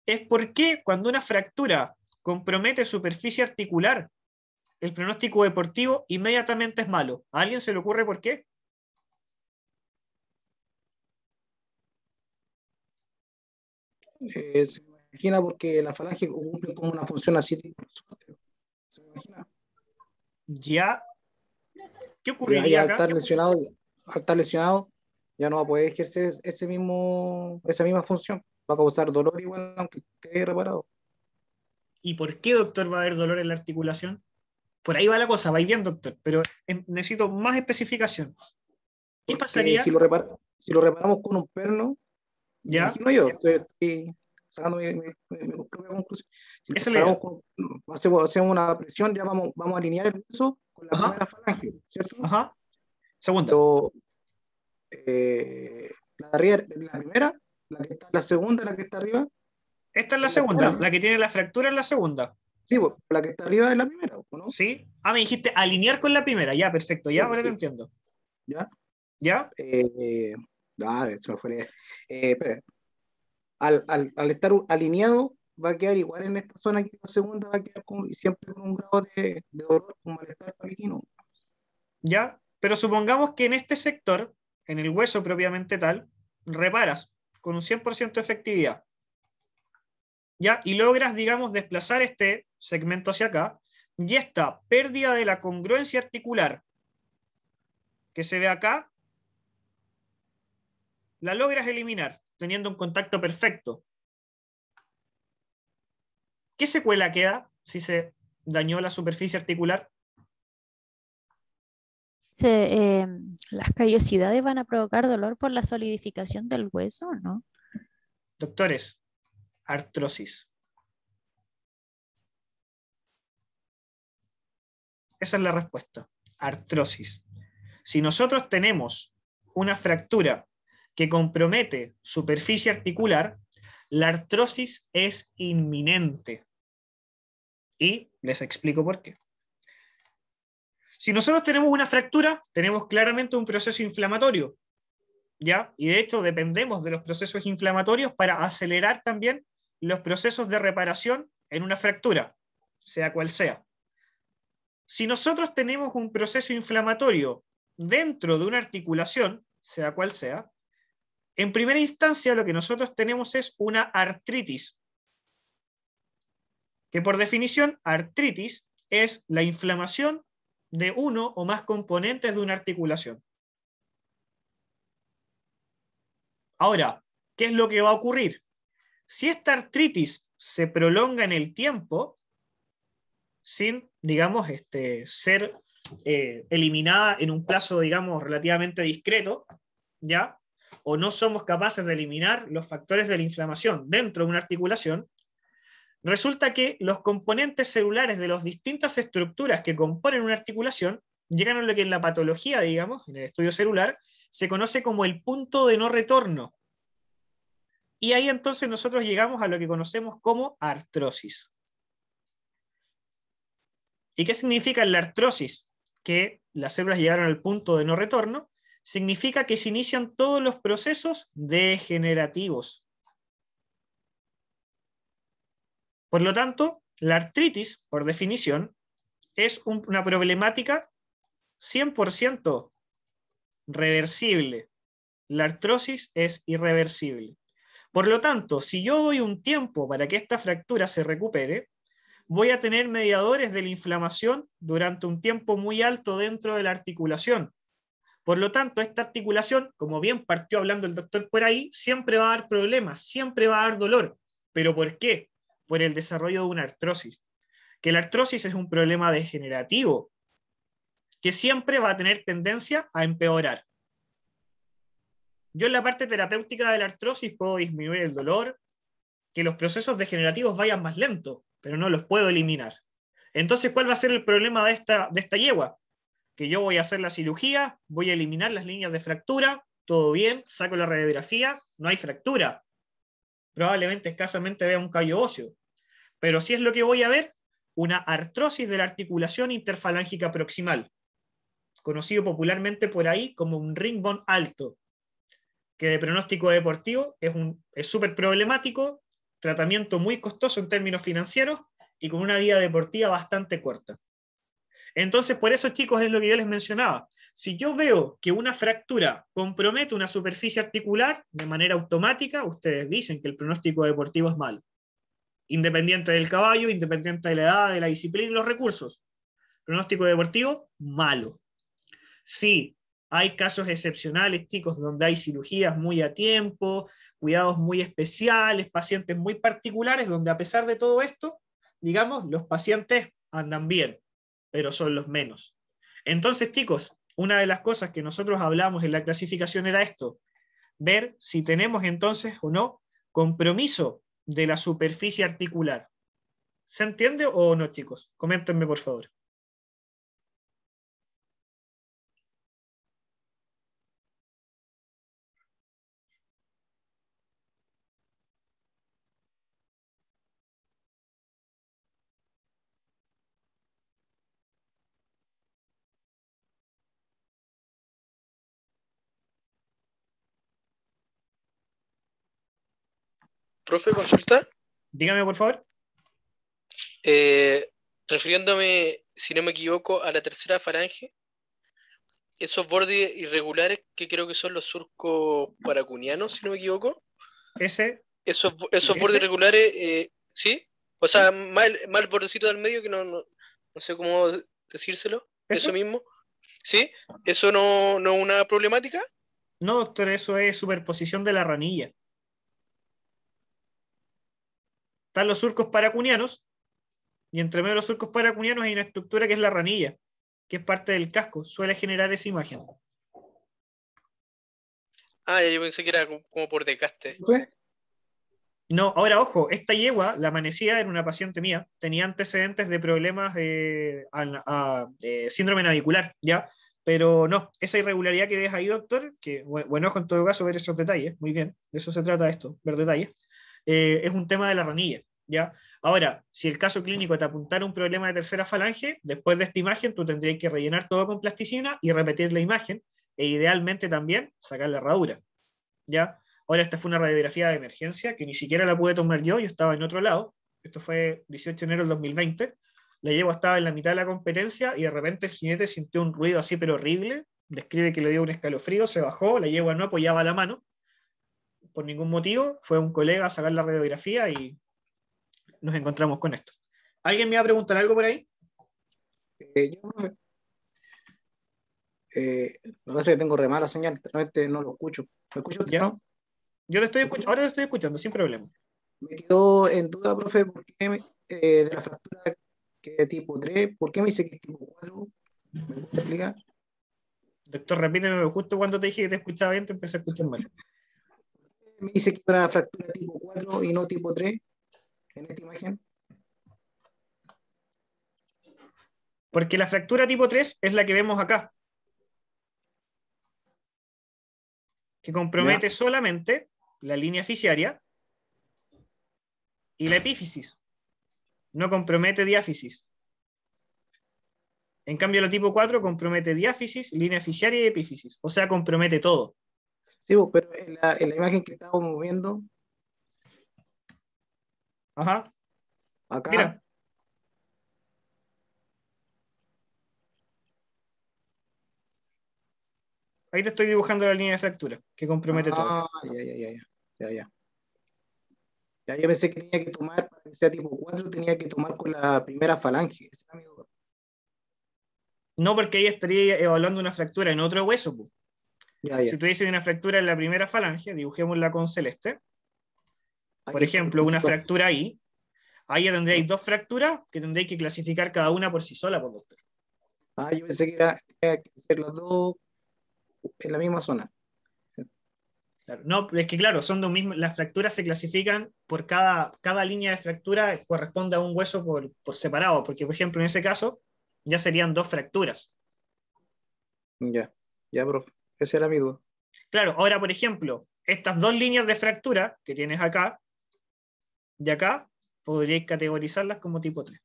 es por qué cuando una fractura compromete superficie articular, el pronóstico deportivo inmediatamente es malo. ¿A alguien se le ocurre por qué? Se imagina porque la falange cumple como una función así. Se imagina. Ya. ¿Qué Y ocurriría al acá? estar lesionado, ya no va a poder ejercer esa misma función. Va a causar dolor igual aunque esté reparado. ¿Y por qué, doctor, va a haber dolor en la articulación? Por ahí va la cosa, va bien, doctor, pero necesito más especificación. ¿Qué Porque pasaría? si lo reparamos con un perno, me ¿Ya? imagino yo, estoy sacando mi propia conclusión. Si lo Esa es la idea. reparamos hacemos una presión, ya vamos a alinear el hueso con la Ajá. primera falange, ¿cierto? Ajá. Segunda. Pero la de arriba, la primera, la segunda, la que está arriba, Esta es la es la segunda, primera. la que tiene la fractura es la segunda. Sí, pues, la que está arriba es la primera, ¿no? ¿Sí? Ah, me dijiste alinear con la primera. Ya, perfecto. Ya, ahora te Sí. entiendo. ¿Ya? ¿Ya? Dale, se me fue. Espera. Al estar alineado, va a quedar igual en esta zona que la segunda, va a quedar siempre con un grado de dolor, con malestar palatino. ¿Ya? Pero supongamos que en este sector, en el hueso propiamente tal, reparas con un 100% de efectividad. ¿Ya? Y logras, digamos, desplazar este segmento hacia acá, y esta pérdida de la congruencia articular que se ve acá, la logras eliminar, teniendo un contacto perfecto. ¿Qué secuela queda si se dañó la superficie articular? ¿Las callosidades van a provocar dolor por la solidificación del hueso o no? Doctores, artrosis. Esa es la respuesta. Artrosis. Si nosotros tenemos una fractura que compromete superficie articular, la artrosis es inminente. Y Les explico por qué. Si nosotros tenemos una fractura, tenemos claramente un proceso inflamatorio, ¿ya? Y de hecho dependemos de los procesos inflamatorios para acelerar también los procesos de reparación en una fractura, sea cual sea. Si nosotros tenemos un proceso inflamatorio dentro de una articulación, sea cual sea, en primera instancia lo que nosotros tenemos es una artritis, que por definición artritis es la inflamación de uno o más componentes de una articulación. Ahora, ¿qué es lo que va a ocurrir? Si esta artritis se prolonga en el tiempo, sin, digamos, ser eliminada en un plazo, digamos, relativamente discreto, ¿ya? O no somos capaces de eliminar los factores de la inflamación dentro de una articulación, resulta que los componentes celulares de las distintas estructuras que componen una articulación llegan a lo que en la patología, digamos, en el estudio celular, se conoce como el punto de no retorno. Y ahí entonces nosotros llegamos a lo que conocemos como artrosis. ¿Y qué significa la artrosis? Que las células llegaron al punto de no retorno. Significa que se inician todos los procesos degenerativos. Por lo tanto, la artritis, por definición, es una problemática 100% reversible. La artrosis es irreversible. Por lo tanto, si yo doy un tiempo para que esta fractura se recupere, voy a tener mediadores de la inflamación durante un tiempo muy alto dentro de la articulación. Por lo tanto, esta articulación, como bien partió hablando el doctor por ahí, siempre va a dar problemas, siempre va a dar dolor. ¿Pero por qué? Por el desarrollo de una artrosis. Que la artrosis es un problema degenerativo que siempre va a tener tendencia a empeorar. Yo en la parte terapéutica de la artrosis puedo disminuir el dolor, que los procesos degenerativos vayan más lentos, pero no los puedo eliminar. Entonces, ¿cuál va a ser el problema de esta yegua? Que yo voy a hacer la cirugía, voy a eliminar las líneas de fractura, todo bien, saco la radiografía, no hay fractura. Probablemente escasamente vea un callo óseo. Pero sí es lo que voy a ver, una artrosis de la articulación interfalángica proximal, conocido popularmente por ahí como un ring bone alto, que de pronóstico deportivo es súper problemático, tratamiento muy costoso en términos financieros y con una vida deportiva bastante corta. Entonces, por eso, chicos, es lo que yo les mencionaba. Si yo veo que una fractura compromete una superficie articular, de manera automática, ustedes dicen que el pronóstico deportivo es malo. Independiente del caballo, independiente de la edad, de la disciplina y los recursos. Pronóstico deportivo, malo. Sí, hay casos excepcionales, chicos, donde hay cirugías muy a tiempo, cuidados muy especiales, pacientes muy particulares, donde a pesar de todo esto, digamos, los pacientes andan bien, pero son los menos. Entonces, chicos, una de las cosas que nosotros hablamos en la clasificación era esto, ver si tenemos entonces o no compromiso de la superficie articular. ¿Se entiende o no, chicos? Coméntenme, por favor. Profe, consulta. Dígame, por favor. Refiriéndome, si no me equivoco, a la tercera falange, esos bordes irregulares que creo que son los surcos paracunianos, si no me equivoco. Esos bordes irregulares, ¿sí? O sea, mal bordecito del medio que no sé cómo decírselo. ¿Eso mismo? ¿Sí? ¿Eso no es una problemática? No, doctor, eso es superposición de la ranilla. Están los surcos paracunianos, y entre medio de los surcos paracunianos hay una estructura que es la ranilla, que es parte del casco, suele generar esa imagen. Ah, yo pensé que era como por desgaste. No, ahora ojo, esta yegua, la amanecida, era una paciente mía, tenía antecedentes de problemas de síndrome navicular, ¿ya? Pero no, esa irregularidad que ves ahí, doctor, que bueno, ojo en todo caso ver esos detalles, muy bien, de eso se trata esto, ver detalles, es un tema de la ranilla, ¿ya? Ahora, si el caso clínico te apuntara un problema de tercera falange, después de esta imagen tú tendrías que rellenar todo con plasticina y repetir la imagen, e idealmente también sacar la herradura, ¿ya? Ahora, esta fue una radiografía de emergencia que ni siquiera la pude tomar yo estaba en otro lado, esto fue 18 de enero del 2020, la yegua estaba en la mitad de la competencia y de repente el jinete sintió un ruido así pero horrible, describe que le dio un escalofrío, se bajó, la yegua no apoyaba la mano, por ningún motivo, fue un colega a sacar la radiografía y nos encontramos con esto. ¿Alguien me va a preguntar algo por ahí? Yo, no sé, tengo re mala señal, realmente no lo escucho. ¿Me escucho usted, ¿Ya? no? Yo te estoy ahora te estoy escuchando, sin problema. Me quedó en duda, profe, ¿por qué de la fractura que es tipo 3, ¿por qué me dice que es tipo 4? ¿Me puede explicar? Doctor, repíteme, justo cuando te dije que te escuchaba bien, te empecé a escuchar mal. Me dice que era una fractura tipo 4 y no tipo 3 en esta imagen. Porque la fractura tipo 3 es la que vemos acá, que compromete ¿Ya? solamente la línea fisiaria y la epífisis, no compromete diáfisis. En cambio, la tipo 4 compromete diáfisis, línea fisiaria y epífisis, o sea, compromete todo. Sí, pues, pero en la imagen que estábamos viendo, Ajá, acá, mira, ahí te estoy dibujando la línea de fractura, que compromete todo. ya. Ya yo pensé que tenía que tomar, para que sea tipo 4 tenía que tomar con la primera falange. Ese era mi duda. No, porque ahí estaría evaluando una fractura en otro hueso, pues. Ya. Si tuviese una fractura en la primera falange, dibujémosla con celeste. Por Ahí está, ejemplo, una fractura ahí ya tendréis dos fracturas que tendréis que clasificar cada una por sí sola, por doctor. yo pensé que tenía que ser las dos en la misma zona. Claro. No, es que claro, son dos mismos, las fracturas se clasifican por cada línea de fractura corresponde a un hueso por separado, porque por ejemplo en ese caso ya serían dos fracturas. Ya, profe. Esa era mi duda. Claro, ahora por ejemplo, estas dos líneas de fractura que tienes acá y acá, podríais categorizarlas como tipo 3.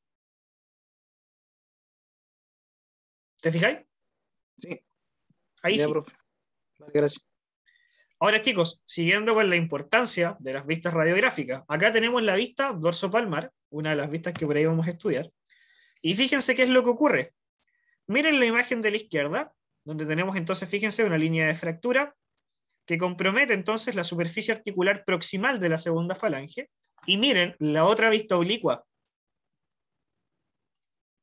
¿Te fijáis? Sí, Ahí ya, sí. profe. Vale, gracias. Ahora chicos, siguiendo con la importancia de las vistas radiográficas, acá tenemos la vista dorsopalmar, una de las vistas que por ahí vamos a estudiar, y fíjense qué es lo que ocurre. Miren la imagen de la izquierda, donde tenemos entonces, fíjense, una línea de fractura que compromete entonces la superficie articular proximal de la segunda falange, y miren la otra vista oblicua.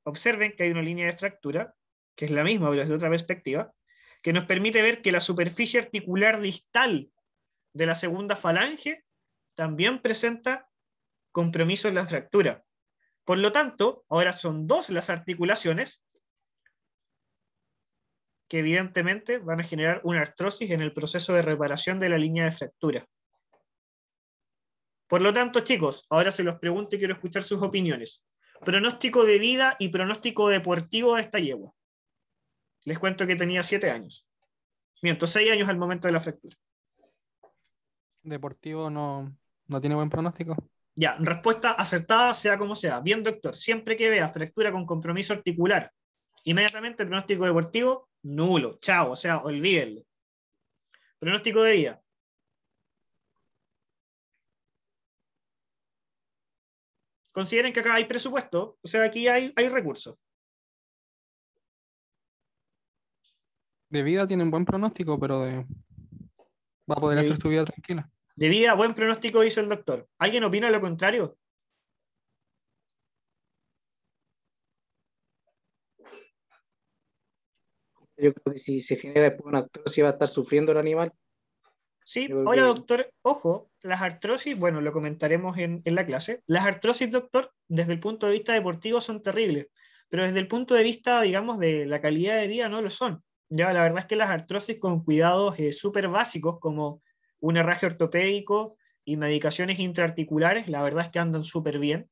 Observen que hay una línea de fractura, que es la misma pero desde otra perspectiva, que nos permite ver que la superficie articular distal de la segunda falange también presenta compromiso en la fractura. Por lo tanto, ahora son dos las articulaciones que evidentemente van a generar una artrosis en el proceso de reparación de la línea de fractura. Por lo tanto, chicos, ahora se los pregunto y quiero escuchar sus opiniones. Pronóstico de vida y pronóstico deportivo de esta yegua. Les cuento que tenía 7 años. Miento, 6 años al momento de la fractura. Deportivo no tiene buen pronóstico. Ya, respuesta acertada, sea como sea. Bien, doctor, siempre que vea fractura con compromiso articular, inmediatamente pronóstico deportivo, nulo. Chao, o sea, olvídenlo. Pronóstico de vida. Consideren que acá hay presupuesto, o sea, aquí hay recursos. De vida tienen buen pronóstico, pero va a poder hacer su vida tranquila. De vida, buen pronóstico, dice el doctor. ¿Alguien opina lo contrario? Yo creo que si se genera después una artrosis va a estar sufriendo el animal. Sí, Yo creo ahora que- doctor, ojo, las artrosis, bueno, lo comentaremos en la clase. Las artrosis, doctor, desde el punto de vista deportivo son terribles, pero desde el punto de vista, digamos, de la calidad de vida no lo son. Ya, la verdad es que las artrosis con cuidados súper básicos como un herraje ortopédico y medicaciones intraarticulares, la verdad es que andan súper bien.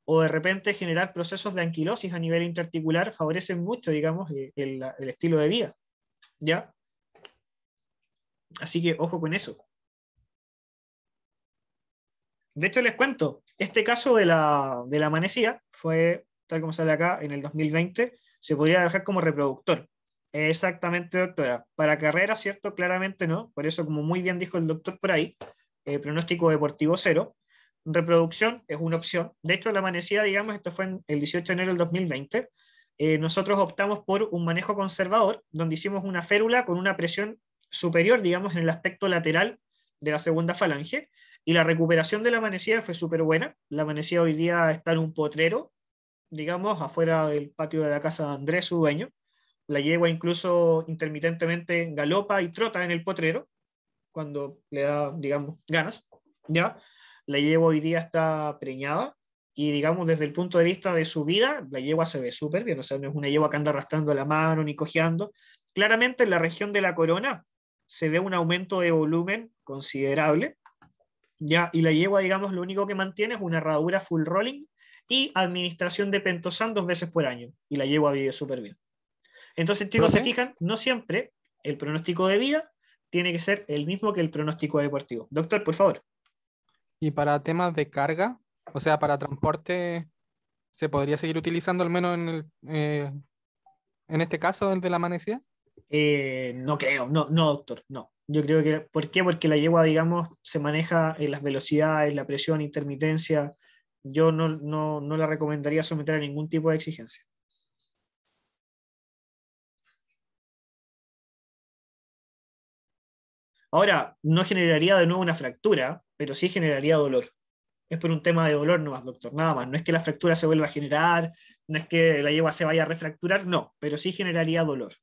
O de repente generar procesos de anquilosis a nivel intraarticular favorecen mucho, digamos, el estilo de vida. ¿Ya? Así que ojo con eso. De hecho, les cuento, este caso de la manecilla fue, tal como sale acá, en el 2020, se podría dejar como reproductor. Exactamente, doctora. Para carrera, ¿cierto? Claramente no. Por eso, como muy bien dijo el doctor por ahí, pronóstico deportivo 0. Reproducción es una opción. De hecho, la manecilla, digamos, esto fue en el 18 de enero del 2020. Nosotros optamos por un manejo conservador, donde hicimos una férula con una presión superior, digamos, en el aspecto lateral de la segunda falange, y la recuperación de la manecilla fue súper buena. La manecilla hoy día está en un potrero, digamos, afuera del patio de la casa de Andrés, su dueño. La yegua incluso intermitentemente galopa y trota en el potrero, cuando le da, digamos, ganas, ¿ya? La yegua hoy día está preñada, y digamos, desde el punto de vista de su vida, la yegua se ve súper bien, o sea, no es una yegua que anda arrastrando la mano ni cojeando. Claramente en la región de la corona se ve un aumento de volumen considerable, ¿ya? Y la yegua, digamos, lo único que mantiene es una herradura full rolling y administración de pentosan 2 veces por año, y la yegua vive súper bien. Entonces, chicos, se fijan, no siempre el pronóstico de vida tiene que ser el mismo que el pronóstico deportivo. Doctor, por favor. Y para temas de carga, o sea, para transporte, ¿se podría seguir utilizando al menos en este caso, el de la manecilla? No creo, no, doctor, no. Yo creo que, ¿por qué? Porque la yegua, digamos, se maneja en las velocidades, la presión, intermitencia. Yo no la recomendaría someter a ningún tipo de exigencia. Ahora, no generaría de nuevo una fractura, pero sí generaría dolor. Es por un tema de dolor nomás, doctor, nada más. No es que la fractura se vuelva a generar, no es que la yegua se vaya a refracturar, no, pero sí generaría dolor.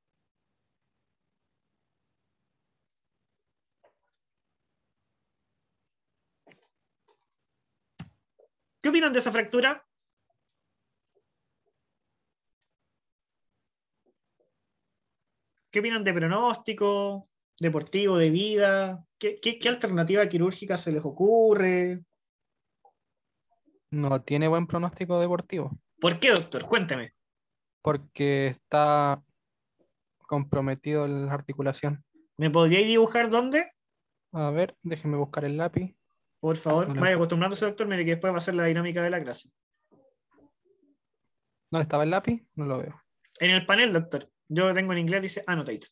¿Qué opinan de esa fractura? ¿Qué opinan de pronóstico deportivo, de vida? ¿Qué alternativa quirúrgica se les ocurre? No tiene buen pronóstico deportivo, ¿Por qué, doctor? Cuénteme. porque está comprometido la articulación. ¿Me podríais dibujar dónde? A ver, déjeme buscar el lápiz. Por favor, No, vaya acostumbrándose, doctor, mire que después va a ser la dinámica de la clase. ¿Dónde estaba el lápiz? No lo veo. En el panel, doctor. Yo lo tengo en inglés, dice annotate.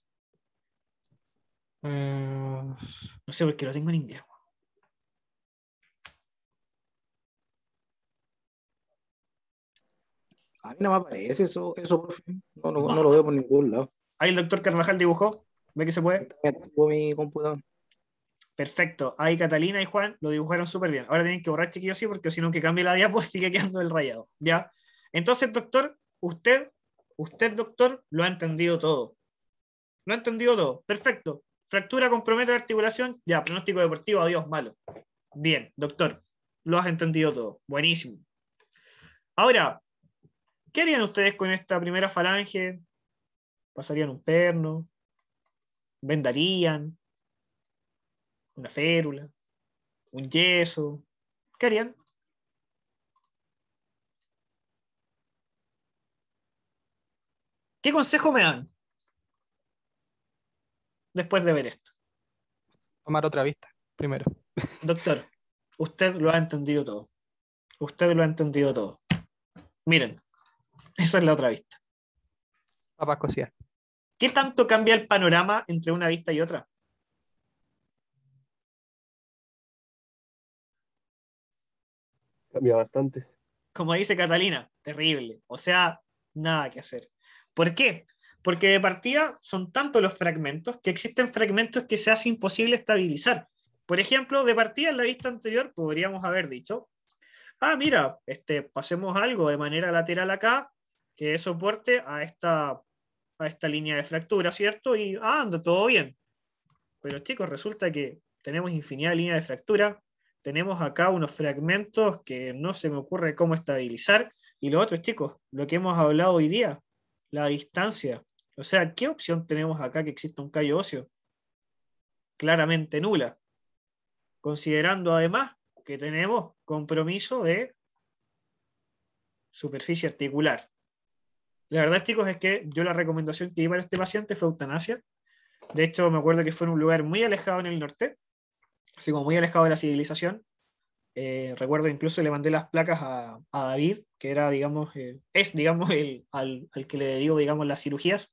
Eh, No sé por qué lo tengo en inglés. A mí no me aparece eso, profe. No lo veo por ningún lado. Ahí el doctor Carvajal dibujó. ¿Ve que se puede? Tengo mi computador. Perfecto. Ahí Catalina y Juan lo dibujaron súper bien. Ahora tienen que borrar, chiquillos, sí, porque si no que cambie la diapo sigue quedando el rayado. ¿Ya? Entonces, doctor, usted, doctor, lo ha entendido todo. Lo ha entendido todo. Perfecto. Fractura compromete la articulación. Ya, pronóstico deportivo, adiós, malo. Bien, doctor. Lo has entendido todo. Buenísimo. Ahora, ¿qué harían ustedes con esta primera falange? ¿Pasarían un perno? ¿Vendarían? ¿Una férula? ¿Un yeso? ¿Qué harían? ¿Qué consejo me dan después de ver esto? Tomar otra vista primero. Doctor, usted lo ha entendido todo. Usted lo ha entendido todo. Miren, esa es la otra vista. Papas cocidas. ¿Qué tanto cambia el panorama entre una vista y otra? Cambia bastante. Como dice Catalina, terrible. O sea, nada que hacer. ¿Por qué? Porque de partida son tantos los fragmentos que existen fragmentos que se hace imposible estabilizar. Por ejemplo, de partida en la vista anterior podríamos haber dicho, mira, pasemos algo de manera lateral acá que dé soporte a esta línea de fractura, ¿cierto? Y anda, todo bien. Pero chicos, resulta que tenemos infinidad de líneas de fractura, tenemos acá unos fragmentos que no se me ocurre cómo estabilizar, y lo otro, chicos, lo que hemos hablado hoy día, la distancia. O sea, ¿qué opción tenemos acá que exista un callo óseo? Claramente nula. Considerando además que tenemos compromiso de superficie articular. La verdad, chicos, es que yo la recomendación que di para este paciente fue eutanasia. De hecho, me acuerdo que fue en un lugar muy alejado en el norte, así como muy alejado de la civilización. Recuerdo incluso le mandé las placas a David, que era, digamos, es, digamos, al que le digo, digamos, las cirugías,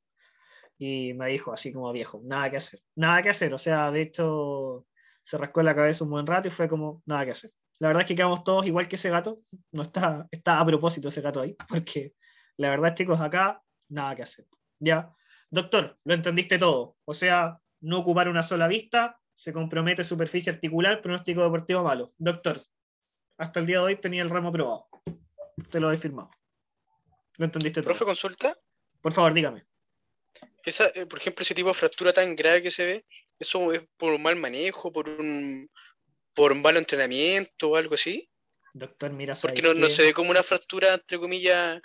y me dijo así como viejo, nada que hacer, nada que hacer, o sea, de hecho, se rascó la cabeza un buen rato y fue como, nada que hacer. La verdad es que quedamos todos igual que ese gato, no está a propósito ese gato ahí, porque la verdad, chicos, acá, nada que hacer. Ya, doctor, lo entendiste todo, o sea, no ocupar una sola vista, se compromete superficie articular, pronóstico deportivo malo. Doctor, hasta el día de hoy tenía el ramo aprobado. Te lo doy firmado. Lo entendiste todo. ¿Profe, consulta? Por favor, dígame. Por ejemplo, ese tipo de fractura tan grave que se ve, ¿eso es por un mal manejo, por un malo entrenamiento o algo así? Doctor, mira, porque no se ve como una fractura, entre comillas,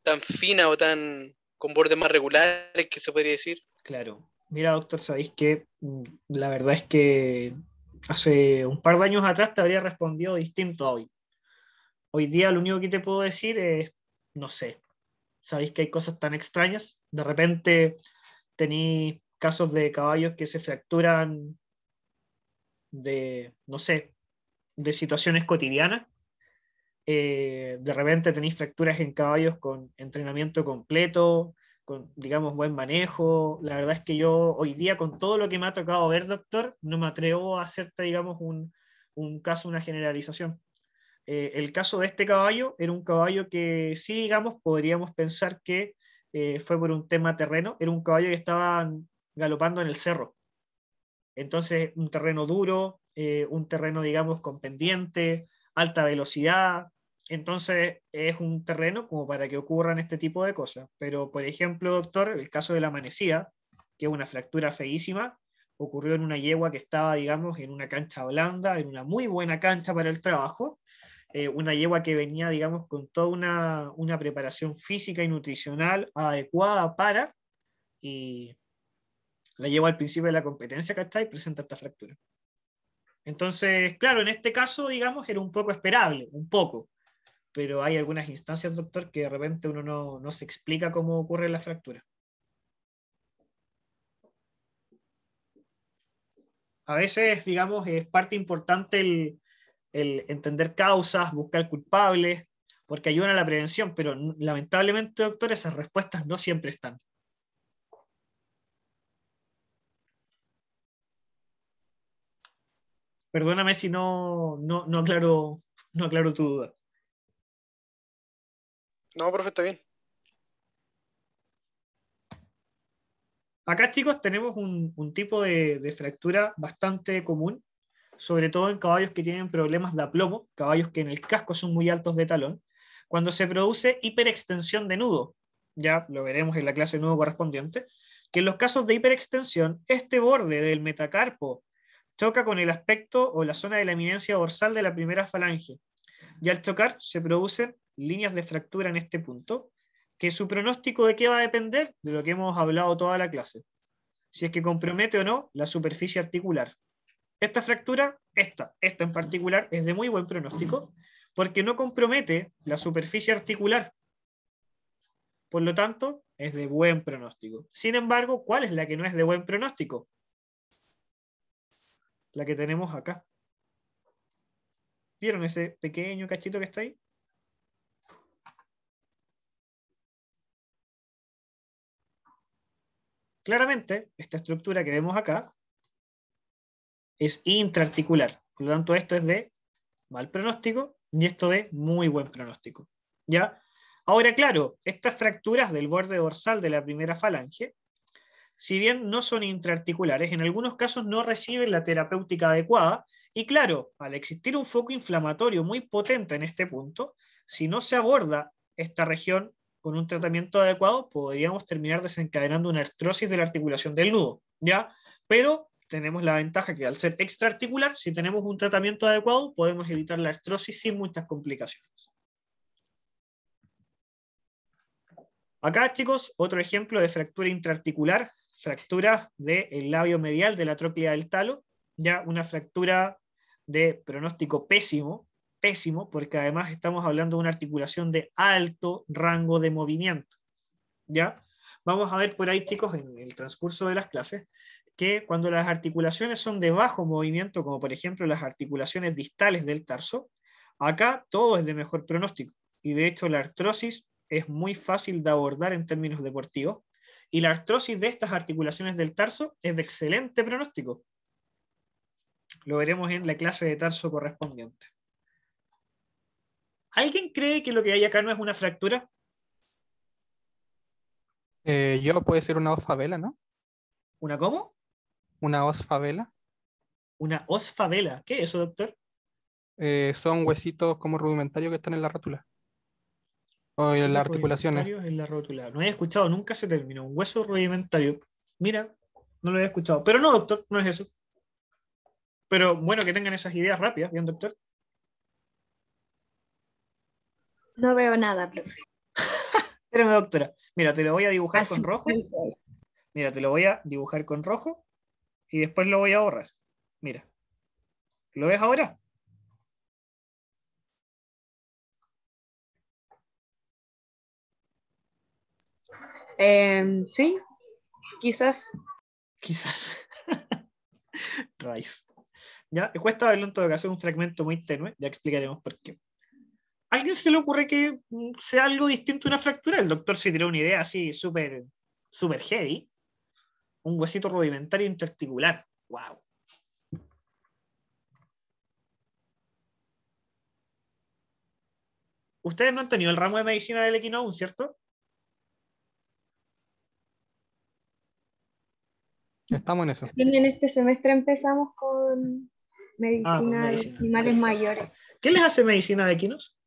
tan fina o tan con bordes más regulares, que se podría decir. Claro. Mira, doctor, sabéis que la verdad es que hace un par de años atrás te habría respondido distinto a hoy. Hoy día lo único que te puedo decir es, no sé, sabéis que hay cosas tan extrañas. De repente tenéis casos de caballos que se fracturan de, no sé, de situaciones cotidianas. De repente tenéis fracturas en caballos con entrenamiento completo, con, digamos, buen manejo. La verdad es que yo hoy día, con todo lo que me ha tocado ver, doctor, no me atrevo a hacerte, digamos, un caso, una generalización. El caso de este caballo era un caballo que sí, digamos, podríamos pensar que fue por un tema terreno. Era un caballo que estaba galopando en el cerro. Entonces, un terreno duro, un terreno, digamos, con pendiente, alta velocidad. Entonces, es un terreno como para que ocurran este tipo de cosas. Pero, por ejemplo, doctor, el caso de la amanecida, que es una fractura feísima, ocurrió en una yegua que estaba, digamos, en una cancha blanda, en una muy buena cancha para el trabajo. Una yegua que venía, digamos, con toda una preparación física y nutricional adecuada para, y la yegua al principio de la competencia, ¿cachai? Presenta esta fractura. Entonces, claro, en este caso, digamos, era un poco esperable, un poco, pero hay algunas instancias, doctor, que de repente uno no se explica cómo ocurre la fractura. A veces, digamos, es parte importante el entender causas, buscar culpables, porque ayudan a la prevención, pero lamentablemente, doctor, esas respuestas no siempre están. Perdóname si no aclaro tu duda. No, profe, está bien. Acá, chicos, tenemos un tipo de fractura bastante común, sobre todo en caballos que tienen problemas de aplomo, caballos que en el casco son muy altos de talón, cuando se produce hiperextensión de nudo. Ya lo veremos en la clase nudo correspondiente, que en los casos de hiperextensión, este borde del metacarpo choca con el aspecto o la zona de la eminencia dorsal de la primera falange, y al chocar se producen líneas de fractura en este punto, que su pronóstico de qué va a depender de lo que hemos hablado toda la clase. Si es que compromete o no la superficie articular. Esta fractura, esta en particular, es de muy buen pronóstico porque no compromete la superficie articular. Por lo tanto, es de buen pronóstico. Sin embargo, ¿cuál es la que no es de buen pronóstico? La que tenemos acá. ¿Vieron ese pequeño cachito que está ahí? Claramente, esta estructura que vemos acá es intraarticular. Por lo tanto, esto es de mal pronóstico y esto de muy buen pronóstico. ¿Ya? Ahora, claro, estas fracturas del borde dorsal de la primera falange, si bien no son intraarticulares, en algunos casos no reciben la terapéutica adecuada y claro, al existir un foco inflamatorio muy potente en este punto, si no se aborda esta región con un tratamiento adecuado, podríamos terminar desencadenando una artrosis de la articulación del nudo, ¿ya? Pero tenemos la ventaja que al ser extraarticular, si tenemos un tratamiento adecuado, podemos evitar la artrosis sin muchas complicaciones. Acá, chicos, otro ejemplo de fractura intraarticular, fractura del labio medial de la tróclea del talo, ya una fractura de pronóstico pésimo, porque además estamos hablando de una articulación de alto rango de movimiento, ¿ya? vamos a ver por ahí, chicos, en el transcurso de las clases, que cuando las articulaciones son de bajo movimiento, como por ejemplo las articulaciones distales del tarso, acá todo es de mejor pronóstico. Y de hecho la artrosis es muy fácil de abordar en términos deportivos. Y la artrosis de estas articulaciones del tarso es de excelente pronóstico. Lo veremos en la clase de tarso correspondiente. ¿Alguien cree que lo que hay acá no es una fractura? Yo puede ser una hoz favela, ¿no? ¿Una cómo? Una hoz favela. Una hoz favela. ¿Qué es eso, doctor? Son huesitos como rudimentarios que están en la rótula. O en Huesitos las articulaciones. rudimentarios en la rótula. No he escuchado nunca ese término. Un hueso rudimentario. Mira, no lo he escuchado. Pero no, doctor, no es eso. Pero bueno, que tengan esas ideas rápidas, ¿bien, doctor? No veo nada, profe. Espérame, doctora. Mira, te lo voy a dibujar Así con rojo. tal cual. Mira, te lo voy a dibujar con rojo y después lo voy a borrar. Mira. ¿Lo ves ahora? Sí, quizás. Quizás. Rayos. Ya, cuesta verlo en todo caso, es un fragmento muy tenue, ya explicaremos por qué. ¿A alguien se le ocurre que sea algo distinto a una fractura? El doctor se tiró una idea así súper heavy. Un huesito rudimentario interarticular. ¡Wow! Ustedes no han tenido el ramo de medicina del equino aún, ¿cierto? Estamos en eso. Sí, en este semestre empezamos con Con medicina de medicina. animales Perfecto. mayores. ¿Qué les hace medicina de equinos?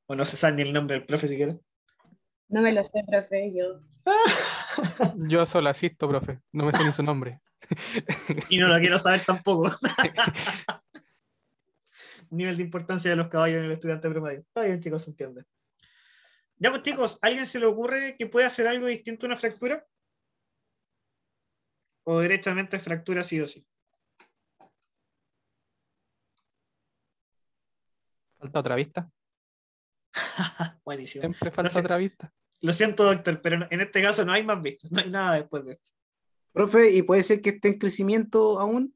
O no se sabe ni el nombre del profe siquiera. No me lo sé, profe, yo. Yo solo asisto, profe. No me sé ni su nombre. Y no lo quiero saber tampoco. Nivel de importancia de los caballos en el estudiante promedio. Está bien, chicos, se entiende. Ya, pues, chicos, ¿a alguien se le ocurre que puede hacer algo distinto a una fractura? ¿O directamente fractura sí o sí? Falta otra vista. Buenísimo. Siempre falta No sé. otra vista. Lo siento, doctor, pero en este caso no hay más vistas, no hay nada después de esto. Profe, ¿y puede ser que esté en crecimiento aún?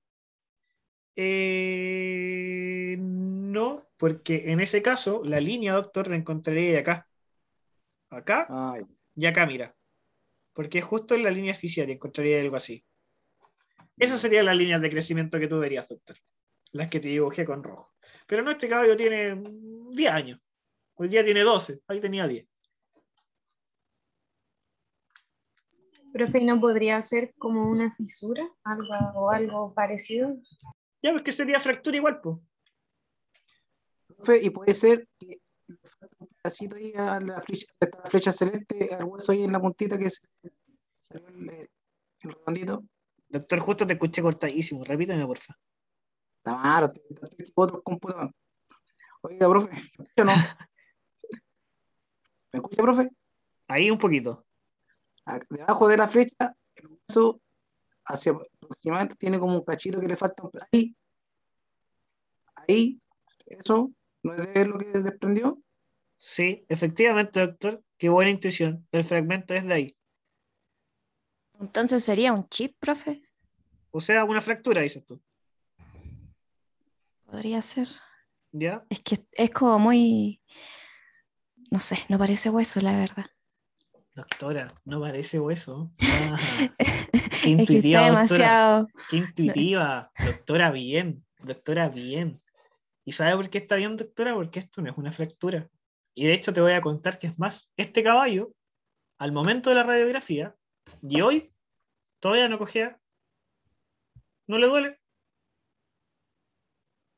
No, porque en ese caso la línea, doctor, la encontraría de acá. Acá Ay, y acá, mira. Porque es justo en la línea oficial y encontraría algo así. Esas serían las líneas de crecimiento que tú verías, doctor. Las que te dibujé con rojo. Pero no, este caballo tiene 10 años. Hoy día tiene 12. Ahí tenía 10. Profe, ¿y no podría ser como una fisura? Algo parecido. Ya, pues que sería fractura igual, pues. profe, ¿y puede ser que le falta un pedacito ahí a la flecha celeste, al hueso ahí en la puntita que salió el redondito? Doctor, justo te escuché cortadísimo. Repíteme, porfa. Tamaro, otro computador. Oiga, profe, ¿me escucha o no? ¿Me escucha, profe? Ahí un poquito. Debajo de la flecha, el hueso hacia aproximadamente tiene como un cachito que le falta ahí, eso, ¿no es de lo que desprendió? Sí, efectivamente, doctor. Qué buena intuición. El fragmento es de ahí. Entonces sería un chip, profe. O sea, una fractura, dices tú. Podría ser. ¿Ya? Es que es como muy, no sé, no parece hueso, la verdad. Doctora, no parece hueso. Ah, qué Es que está intuitiva, doctora. demasiado. Qué intuitiva. Doctora, bien. Doctora, bien. ¿Y sabe por qué está bien, doctora? Porque esto no es una fractura. Y de hecho te voy a contar que es más. Este caballo, al momento de la radiografía, y hoy, todavía no cojea. ¿No le duele?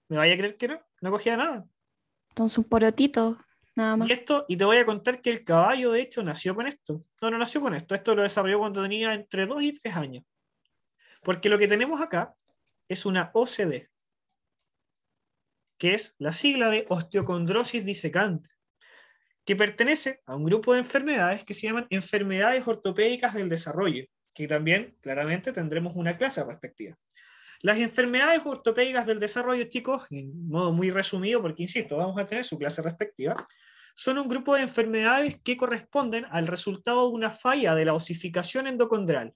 ¿Me vaya a creer que no? No cogía nada. Entonces un porotito, nada más. Y te voy a contar que el caballo, de hecho, nació con esto. No nació con esto. Esto lo desarrolló cuando tenía entre 2 y 3 años. Porque lo que tenemos acá es una OCD, que es la sigla de osteocondrosis disecante, que pertenece a un grupo de enfermedades que se llaman enfermedades ortopédicas del desarrollo, que también claramente tendremos una clase respectiva. Las enfermedades ortopédicas del desarrollo, chicos, en modo muy resumido, porque insisto, vamos a tener su clase respectiva, son un grupo de enfermedades que corresponden al resultado de una falla de la osificación endocondral.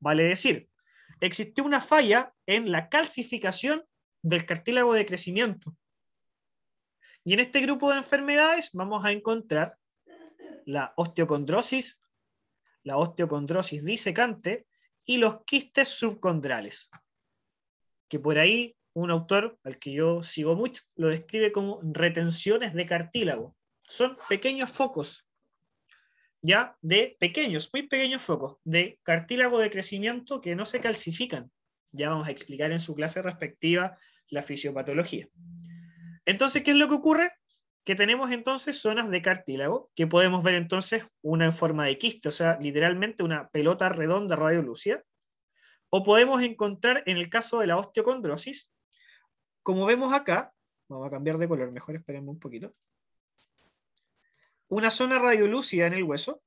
Vale decir, existió una falla en la calcificación del cartílago de crecimiento. Y en este grupo de enfermedades vamos a encontrar la osteocondrosis disecante y los quistes subcondrales, que por ahí un autor al que yo sigo mucho lo describe como retenciones de cartílago. Son pequeños focos, ya de pequeños, muy pequeños focos de cartílago de crecimiento que no se calcifican. Ya vamos a explicar en su clase respectiva la fisiopatología. Entonces, ¿qué es lo que ocurre? Que tenemos entonces zonas de cartílago, que podemos ver entonces una en forma de quiste, o sea, literalmente una pelota redonda radiolúcida, o podemos encontrar en el caso de la osteocondrosis, como vemos acá, vamos a cambiar de color, mejor esperemos un poquito, una zona radiolúcida en el hueso,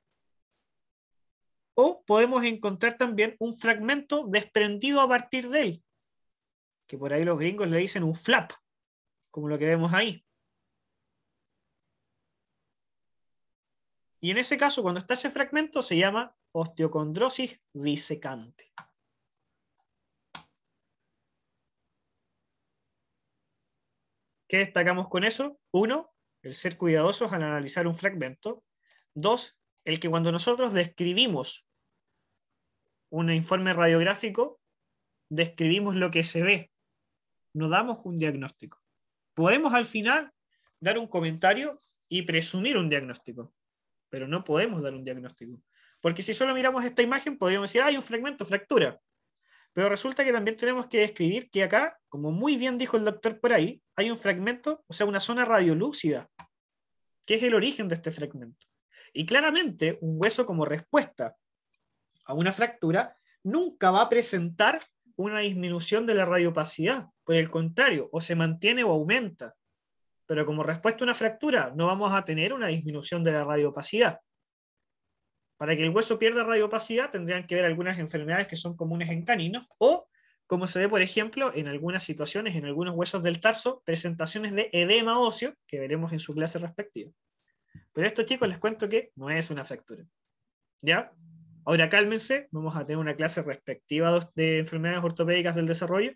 o podemos encontrar también un fragmento desprendido a partir de él, que por ahí los gringos le dicen un flap, como lo que vemos ahí. Y en ese caso, cuando está ese fragmento, se llama osteocondrosis disecante. ¿Qué destacamos con eso? 1, el ser cuidadosos al analizar un fragmento. 2, el que cuando nosotros describimos un informe radiográfico, describimos lo que se ve, no damos un diagnóstico. Podemos al final dar un comentario y presumir un diagnóstico, pero no podemos dar un diagnóstico. Porque si solo miramos esta imagen, podríamos decir, hay un fragmento, fractura. Pero resulta que también tenemos que describir que acá, como muy bien dijo el doctor por ahí, hay un fragmento, o sea, una zona radiolúcida, que es el origen de este fragmento. Y claramente, un hueso como respuesta a una fractura nunca va a presentar una disminución de la radiopacidad. Por el contrario, o se mantiene o aumenta. Pero como respuesta a una fractura, no vamos a tener una disminución de la radiopacidad. Para que el hueso pierda radiopacidad tendrían que ver algunas enfermedades que son comunes en caninos o, como se ve por ejemplo en algunas situaciones, en algunos huesos del tarso, presentaciones de edema óseo, que veremos en su clase respectiva. Pero esto, chicos, les cuento que no es una fractura. ¿Ya? Ahora cálmense, vamos a tener una clase respectiva de enfermedades ortopédicas del desarrollo,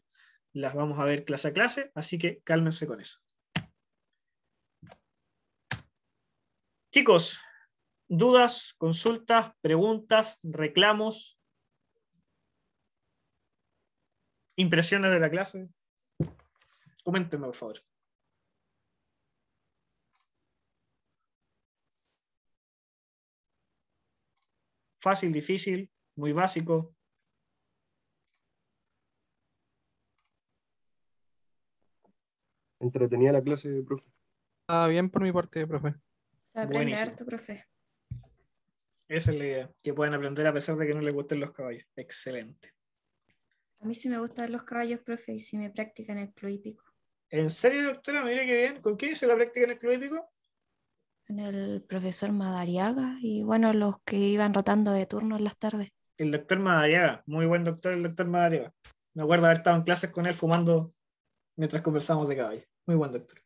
las vamos a ver clase a clase, así que cálmense con eso. Chicos, ¿dudas, consultas, preguntas, reclamos? ¿Impresiones de la clase? Coméntenme, por favor. Fácil, difícil, muy básico. Entretenida la clase, profe. Está bien por mi parte, profe. Se aprende Buenísimo. harto, profe. Esa es la idea, que puedan aprender a pesar de que no les gusten los caballos. Excelente. A mí sí me gustan los caballos, profe, y sí me practican el club hípico. ¿En serio, doctora? Mire qué bien. ¿Con quién hizo la práctica en el club hípico? Con el profesor Madariaga y bueno, los que iban rotando de turno en las tardes. El doctor Madariaga. Muy buen doctor, el doctor Madariaga. Me acuerdo haber estado en clases con él fumando mientras conversábamos de caballo. Muy buen doctor.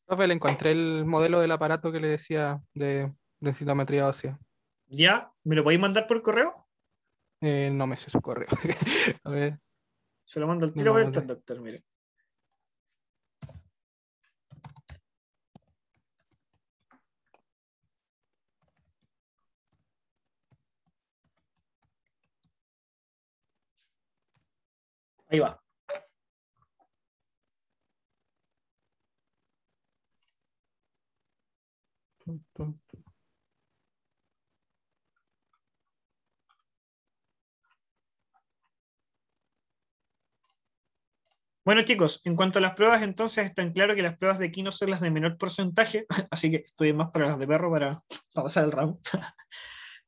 Profe, le encontré el modelo del aparato que le decía de densitometría ósea. ¿Ya? ¿Me lo podéis mandar por correo? No me sé su correo. A ver. Se lo mando al tiro No, por no, el chat, no. doctor, mire. Ahí va. Bueno, chicos, en cuanto a las pruebas, entonces está en claro que las pruebas de Kino son las de menor porcentaje, así que estudien más para las de perro para pasar el ramo.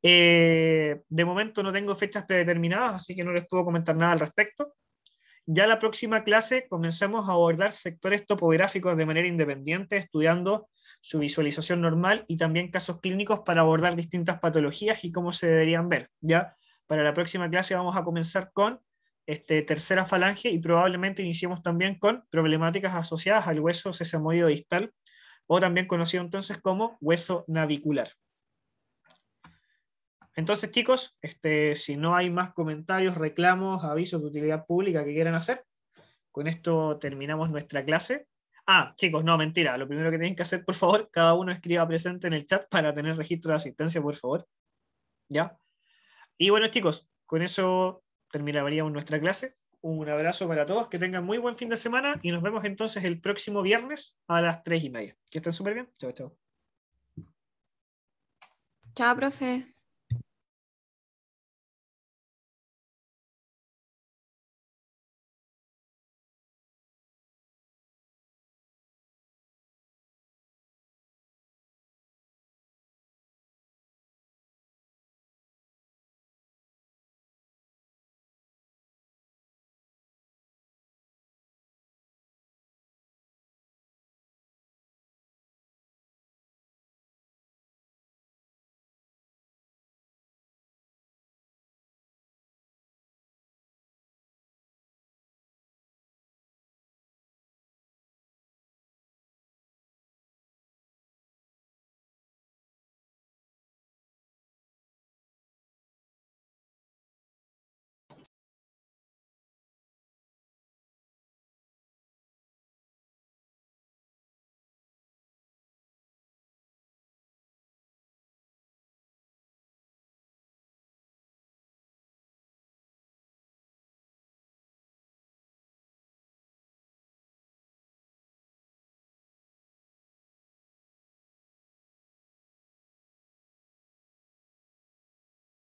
De momento no tengo fechas predeterminadas, así que no les puedo comentar nada al respecto. Ya la próxima clase comenzamos a abordar sectores topográficos de manera independiente, estudiando su visualización normal y también casos clínicos para abordar distintas patologías y cómo se deberían ver. Ya para la próxima clase vamos a comenzar con tercera falange y probablemente iniciemos también con problemáticas asociadas al hueso sesamoide distal, o también conocido entonces como hueso navicular. Entonces, chicos, si no hay más comentarios, reclamos, avisos de utilidad pública que quieran hacer, con esto terminamos nuestra clase. Ah, chicos, no, mentira. Lo primero que tienen que hacer, por favor, cada uno escriba presente en el chat para tener registro de asistencia, por favor. ¿Ya? Y bueno, chicos, con eso terminaríamos nuestra clase. Un abrazo para todos, que tengan muy buen fin de semana y nos vemos entonces el próximo viernes a las 3:30. Que estén súper bien. Chao, chao. Chao, profe.